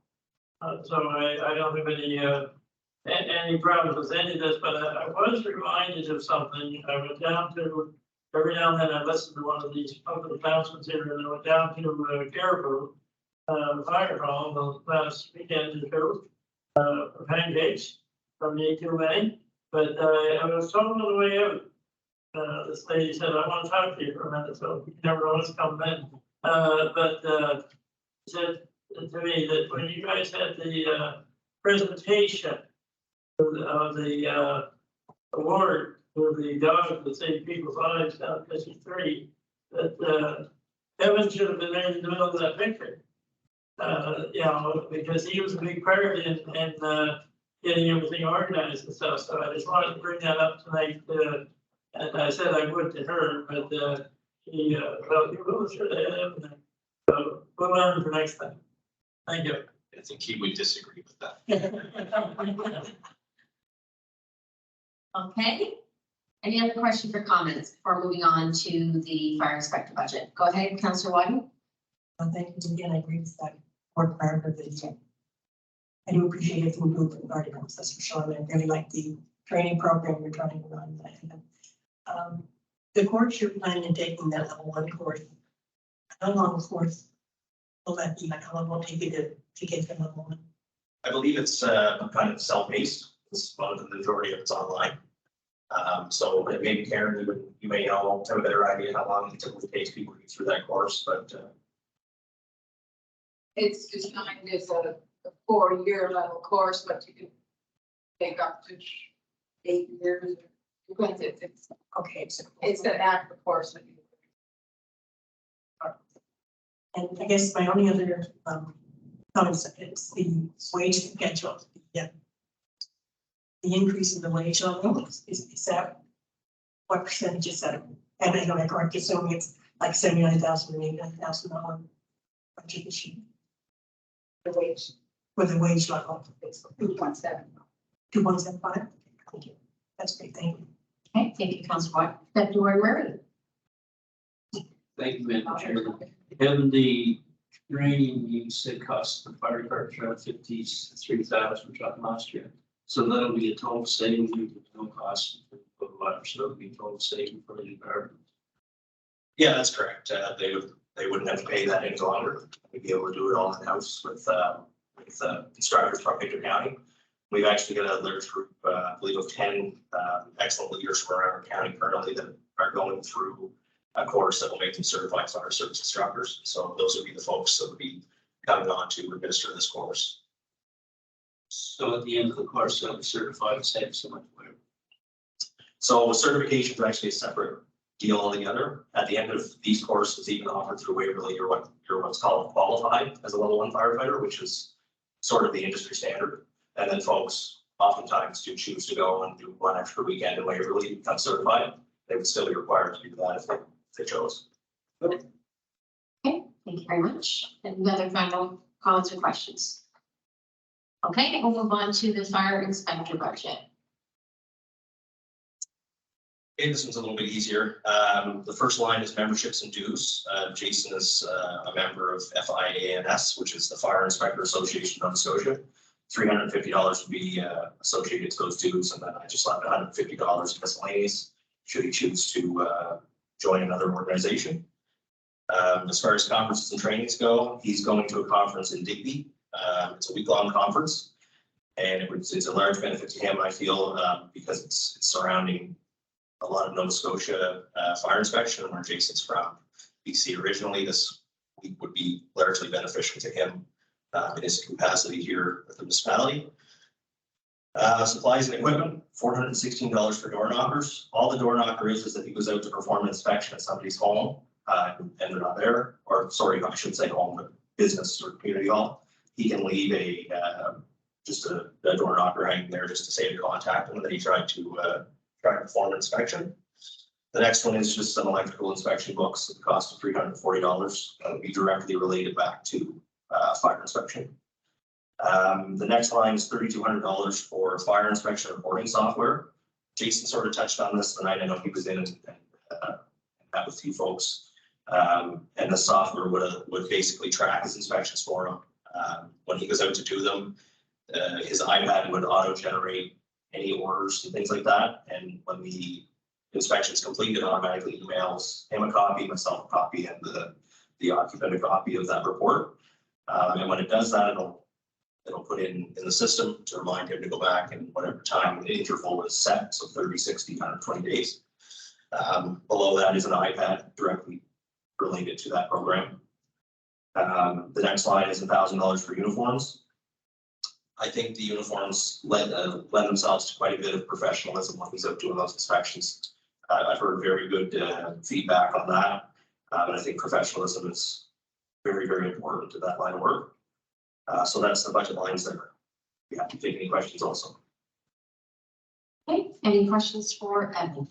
So I don't have any problems with any of this, but I was reminded of something. I went down to, every now and then I listen to one of these public announcements here, and I went down to Caribou Fire Hall the last weekend to go for pancakes from the A2A. But I was told on the way out, this lady said, I want to talk to you for a minute, so you never know what's coming in. But said to me that when you guys had the presentation of the award for the dog that saved people's lives down District 3, that Evan should have been there in the middle of that picture. You know, because he was a big part in getting everything organized and stuff. So I just wanted to bring that up tonight. And I said I would to her, but he, well, you will sure they have. So we'll learn for next time. Thank you. I think he would disagree with that. Okay. Any other questions or comments before moving on to the fire inspector budget? Go ahead, Councillor Wyden. Thank you again. I agree with that. Board part of the. I do appreciate it from the regarding process for sure. I really like the training program you're trying to run. The course you're planning on taking that level 1 course. How long a course will that be? Like how long will it take you to get to level 1? I believe it's kind of self-paced. It's one of the majority of it's online. So maybe Karen, you may know, have a better idea how long it typically takes people to get through that course, but It's designed as a 4-year level course, but you can take up to 8 years. Depends if it's, Okay, so it's an active course. that you- and I guess my only other comments is the wage schedule. The increase in the wage level is that what percentage is that? And I know I correct assuming it's like $79,000 and $89,000 budget issue The wage, with the wage level. it's 2.7. 2.75. Thank you. That's great. Thank you. Okay, thank you, Councillor Wyden. Deputy Murray. Thank you, Madam Chair. Having the training, you said cost the fire department around 53,000 we're talking last year. So that'll be a total saving with no cost for the water, so it'll be a total saving for the department. yeah, that's correct. They wouldn't have to pay that any longer. We'd be able to do it all in house with instructors from Victor County. We've actually got a large group, I believe of 10 excellent leaders from around our county currently that are going through a course that will make them certified fire service instructors. So those would be the folks that would be coming on to administer this course. So at the end of the course, they'll be certified, save so much money. So certification is actually a separate deal altogether. At the end of these courses, even offered through Waverly, you're what's called qualified as a level 1 firefighter, which is sort of the industry standard. And then folks oftentimes do choose to go and do 1 extra weekend in Waverly to become certified. They would still be required to do that if they chose. Okay, thank you very much. Any other final comments or questions? Okay, we'll move on to the fire inspector budget. Okay, this one's a little bit easier. The first line is memberships and dues. Jason is a member of FIANS, which is the Fire Inspector Association of Nova Scotia. $350 would be associated to those dues, and then I just left $150 miscellaneous should he choose to join another organization. As far as conferences and trainings go, he's going to a conference in Digby. It's a week-long conference, and it's a large benefit to him, I feel, because it's surrounding a lot of Nova Scotia fire inspection, where Jason's from BC originally. This week would be largely beneficial to him in his capacity here at the municipality. Supplies and equipment, $416 for door knockers. All the door knocker is that he goes out to perform an inspection at somebody's home and they're not there, or sorry, I should say home, but business or community hall. He can leave just a door knocker hanging there just to say to contact him that he tried to perform an inspection. The next one is just some electrical inspection books at the cost of $340. That would be directly related back to fire inspection. The next line is $3,200 for fire inspection reporting software. Jason sort of touched on this tonight. I know he was in and met with you folks. And the software would basically track his inspections for him. When he goes out to do them, his iPad would auto-generate any orders and things like that. And when the inspection is complete, it automatically emails him a copy, myself a copy, and the occupant a copy of that report. And when it does that, it'll put in the system to remind him to go back and whatever time the interval is set, so 30, 60, 120 days. Below that is an iPad directly related to that program. The next line is $1,000 for uniforms. I think the uniforms lend themselves to quite a bit of professionalism when he's out doing those inspections. I've heard very good feedback on that. And I think professionalism is very, very important to that line of work. So that's the budget lines there. We have to take any questions also. Okay, any questions for Evan?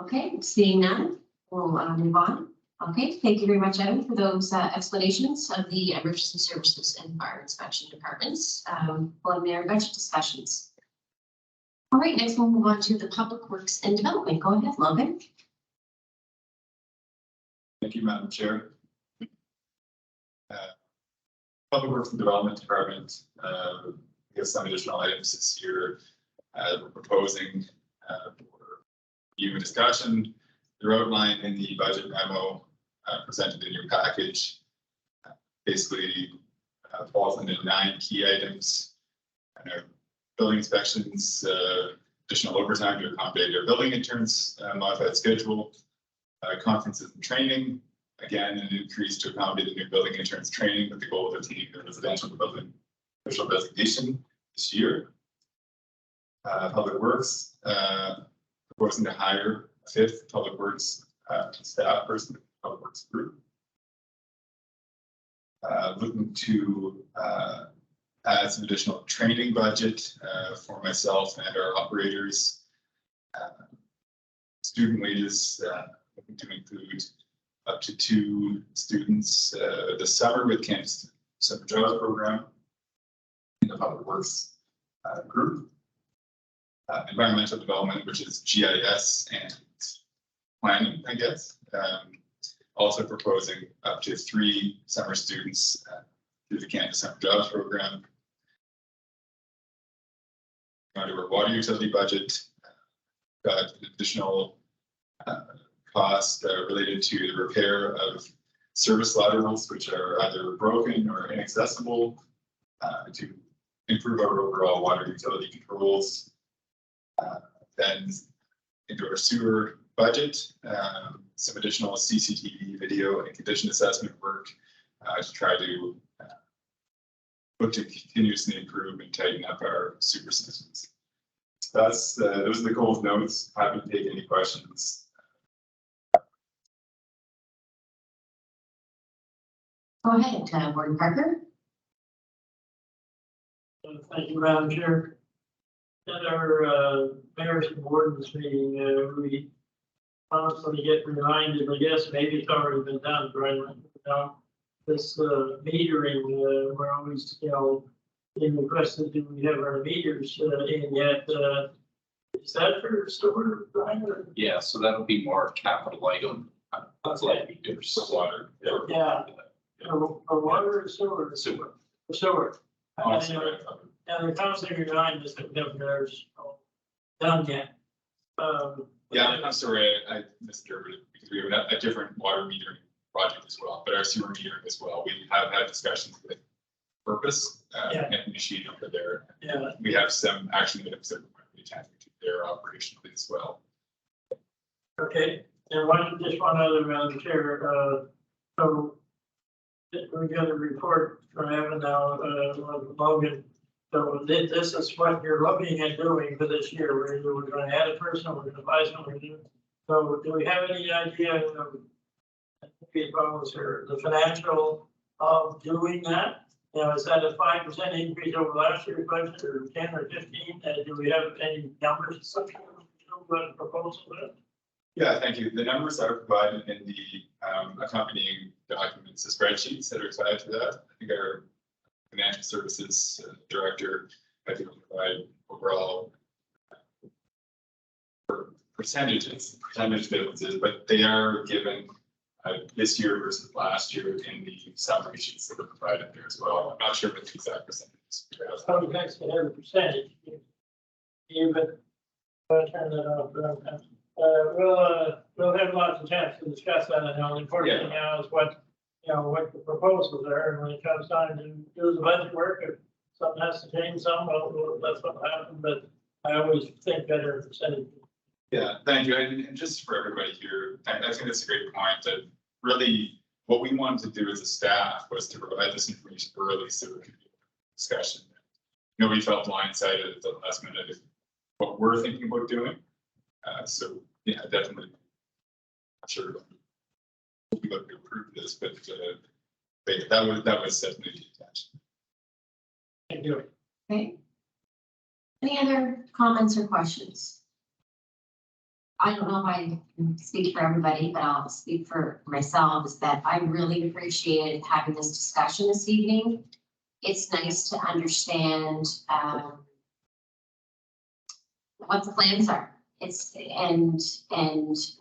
Okay, seeing none, we'll move on. Okay, thank you very much, Evan, for those explanations of the emergency services and fire inspection departments. Preliminary budget discussions. All right, next we'll move on to the public works and development. Go ahead, Logan. Thank you, Madam Chair. Public Works and Development Department, we have some additional items this year we're proposing for review and discussion. They're outlined in the budget memo presented in your package. Basically falls into 9 key items. Building inspections, additional overtime to accommodate our building interns, modified schedule, conferences and training. Again, an increase to accommodate the new building interns training with the goal of attaining the residential building official designation this year. Public Works, proposing to hire a 5th Public Works staff person, Public Works group. Looking to add some additional training budget for myself and our operators. Student wages, looking to include up to 2 students this summer with Campus Summer Jobs Program in the Public Works group. Environmental development, which is GIS and planning, I guess. Also proposing up to 3 summer students through the Campus Summer Jobs Program. Under our water utility budget, got additional cost related to the repair of service laterals, which are either broken or inaccessible, to improve our overall water utility controls. Then into our sewer budget, some additional CCTV video and condition assessment work to try to look to continuously improve and tighten up our sewer systems. So that's those are the goals notes. Happy to take any questions. Go ahead, Warden Parker. Thank you, Madam Chair. At our mayor's and wardens meeting, we constantly get reminded, I guess maybe it's already been done, Brian, this metering, we're always, being requested, do we have our meters in yet? Is that for sewer, Brian? Yeah, so that'll be more capital item. That's like meters. For water. Yeah. Or water or sewer? Sewer. Sewer. Honestly, And the constantly remind us that there's done yet. yeah, I'm sorry, I misinterpreted because we have a different water metering project as well, but our sewer metering as well. We have had discussions with Purpose and machine over there. Yeah. We have some action items that we're attaching to their operation as well. Okay, and just one other, Madam Chair, so we got a report from Evan now, Logan. So this is what you're looking at doing for this year, we're going to add a person, we're going to buy something. So do we have any idea of the financial of doing that? Is that a 5% increase over last year's budget or 10 or 15? Do we have any numbers associated with the proposal there? Yeah, thank you. The numbers are provided in the accompanying documents, the spreadsheets that are tied to that. I think our financial services director, I think, will provide overall percentage differences, but they are given this year versus last year in the summary sheets that are provided there as well. I'm not sure what the exact percentages. Probably next to every percentage. Even turn that off. We'll have lots of chance to discuss that. And the important thing now is what the proposals are, and when it comes time to do the budget work, if something has to change some, well, that's what will happen. But I always think better percentage. Yeah, thank you. And just for everybody here, I think that's a great point that really what we wanted to do as a staff was to provide this information early so it could be a discussion. Nobody felt blindsided at the last minute of what we're thinking about doing. So, yeah, definitely. I'm sure we'll look to approve this, but that was definitely the intention. Thank you. Okay. Any other comments or questions? I don't know if I can speak for everybody, but I'll speak for myself, is that I really appreciated having this discussion this evening. It's nice to understand what the plans are. And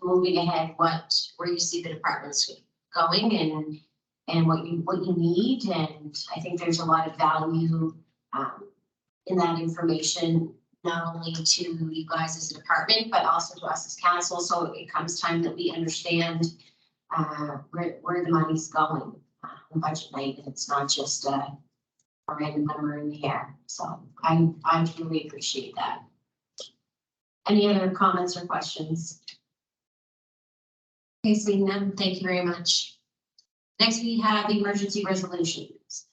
moving ahead, where you see the departments going and what you need. And I think there's a lot of value in that information, not only to you guys as a department, but also to us as council. So it comes time that we understand where the money's going on budget night, and it's not just a random number in the air. So I really appreciate that. Any other comments or questions? Okay, seeing none, thank you very much. Next, we have the emergency resolutions.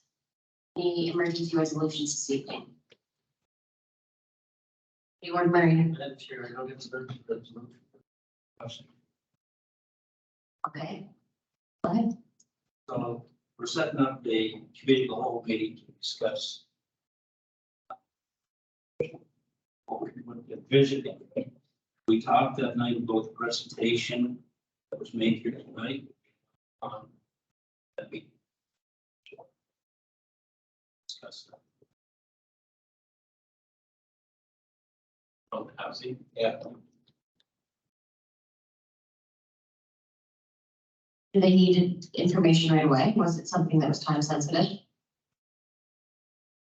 The emergency resolutions this evening. Anyone, Marion? Madam Chair, I don't have a resolution. Okay. Go ahead. So we're setting up a committee of the whole meeting to discuss what we want to envision. We talked that night about the presentation that was made here tonight. That we discuss that. Oh, housing, yeah. Do they need information right away? Was it something that was time sensitive?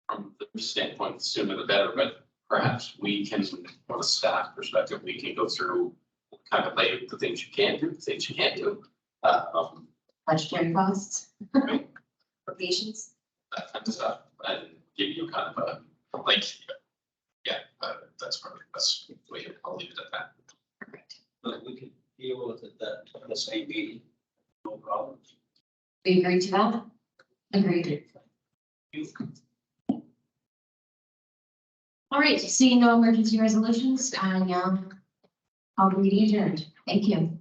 From the standpoint, the sooner the better, but perhaps we can, from a staff perspective, we can go through kind of lay out the things you can do, the things you can't do. Budgetary costs? Right. For patients? That kind of stuff, and give you kind of a, like, yeah, that's probably the best way. I'll leave it at that. Perfect. But we can deal with it that on the same meeting, no problem. We agree to that? Agreed. All right, seeing no emergency resolutions, I'll be adjourned. Thank you.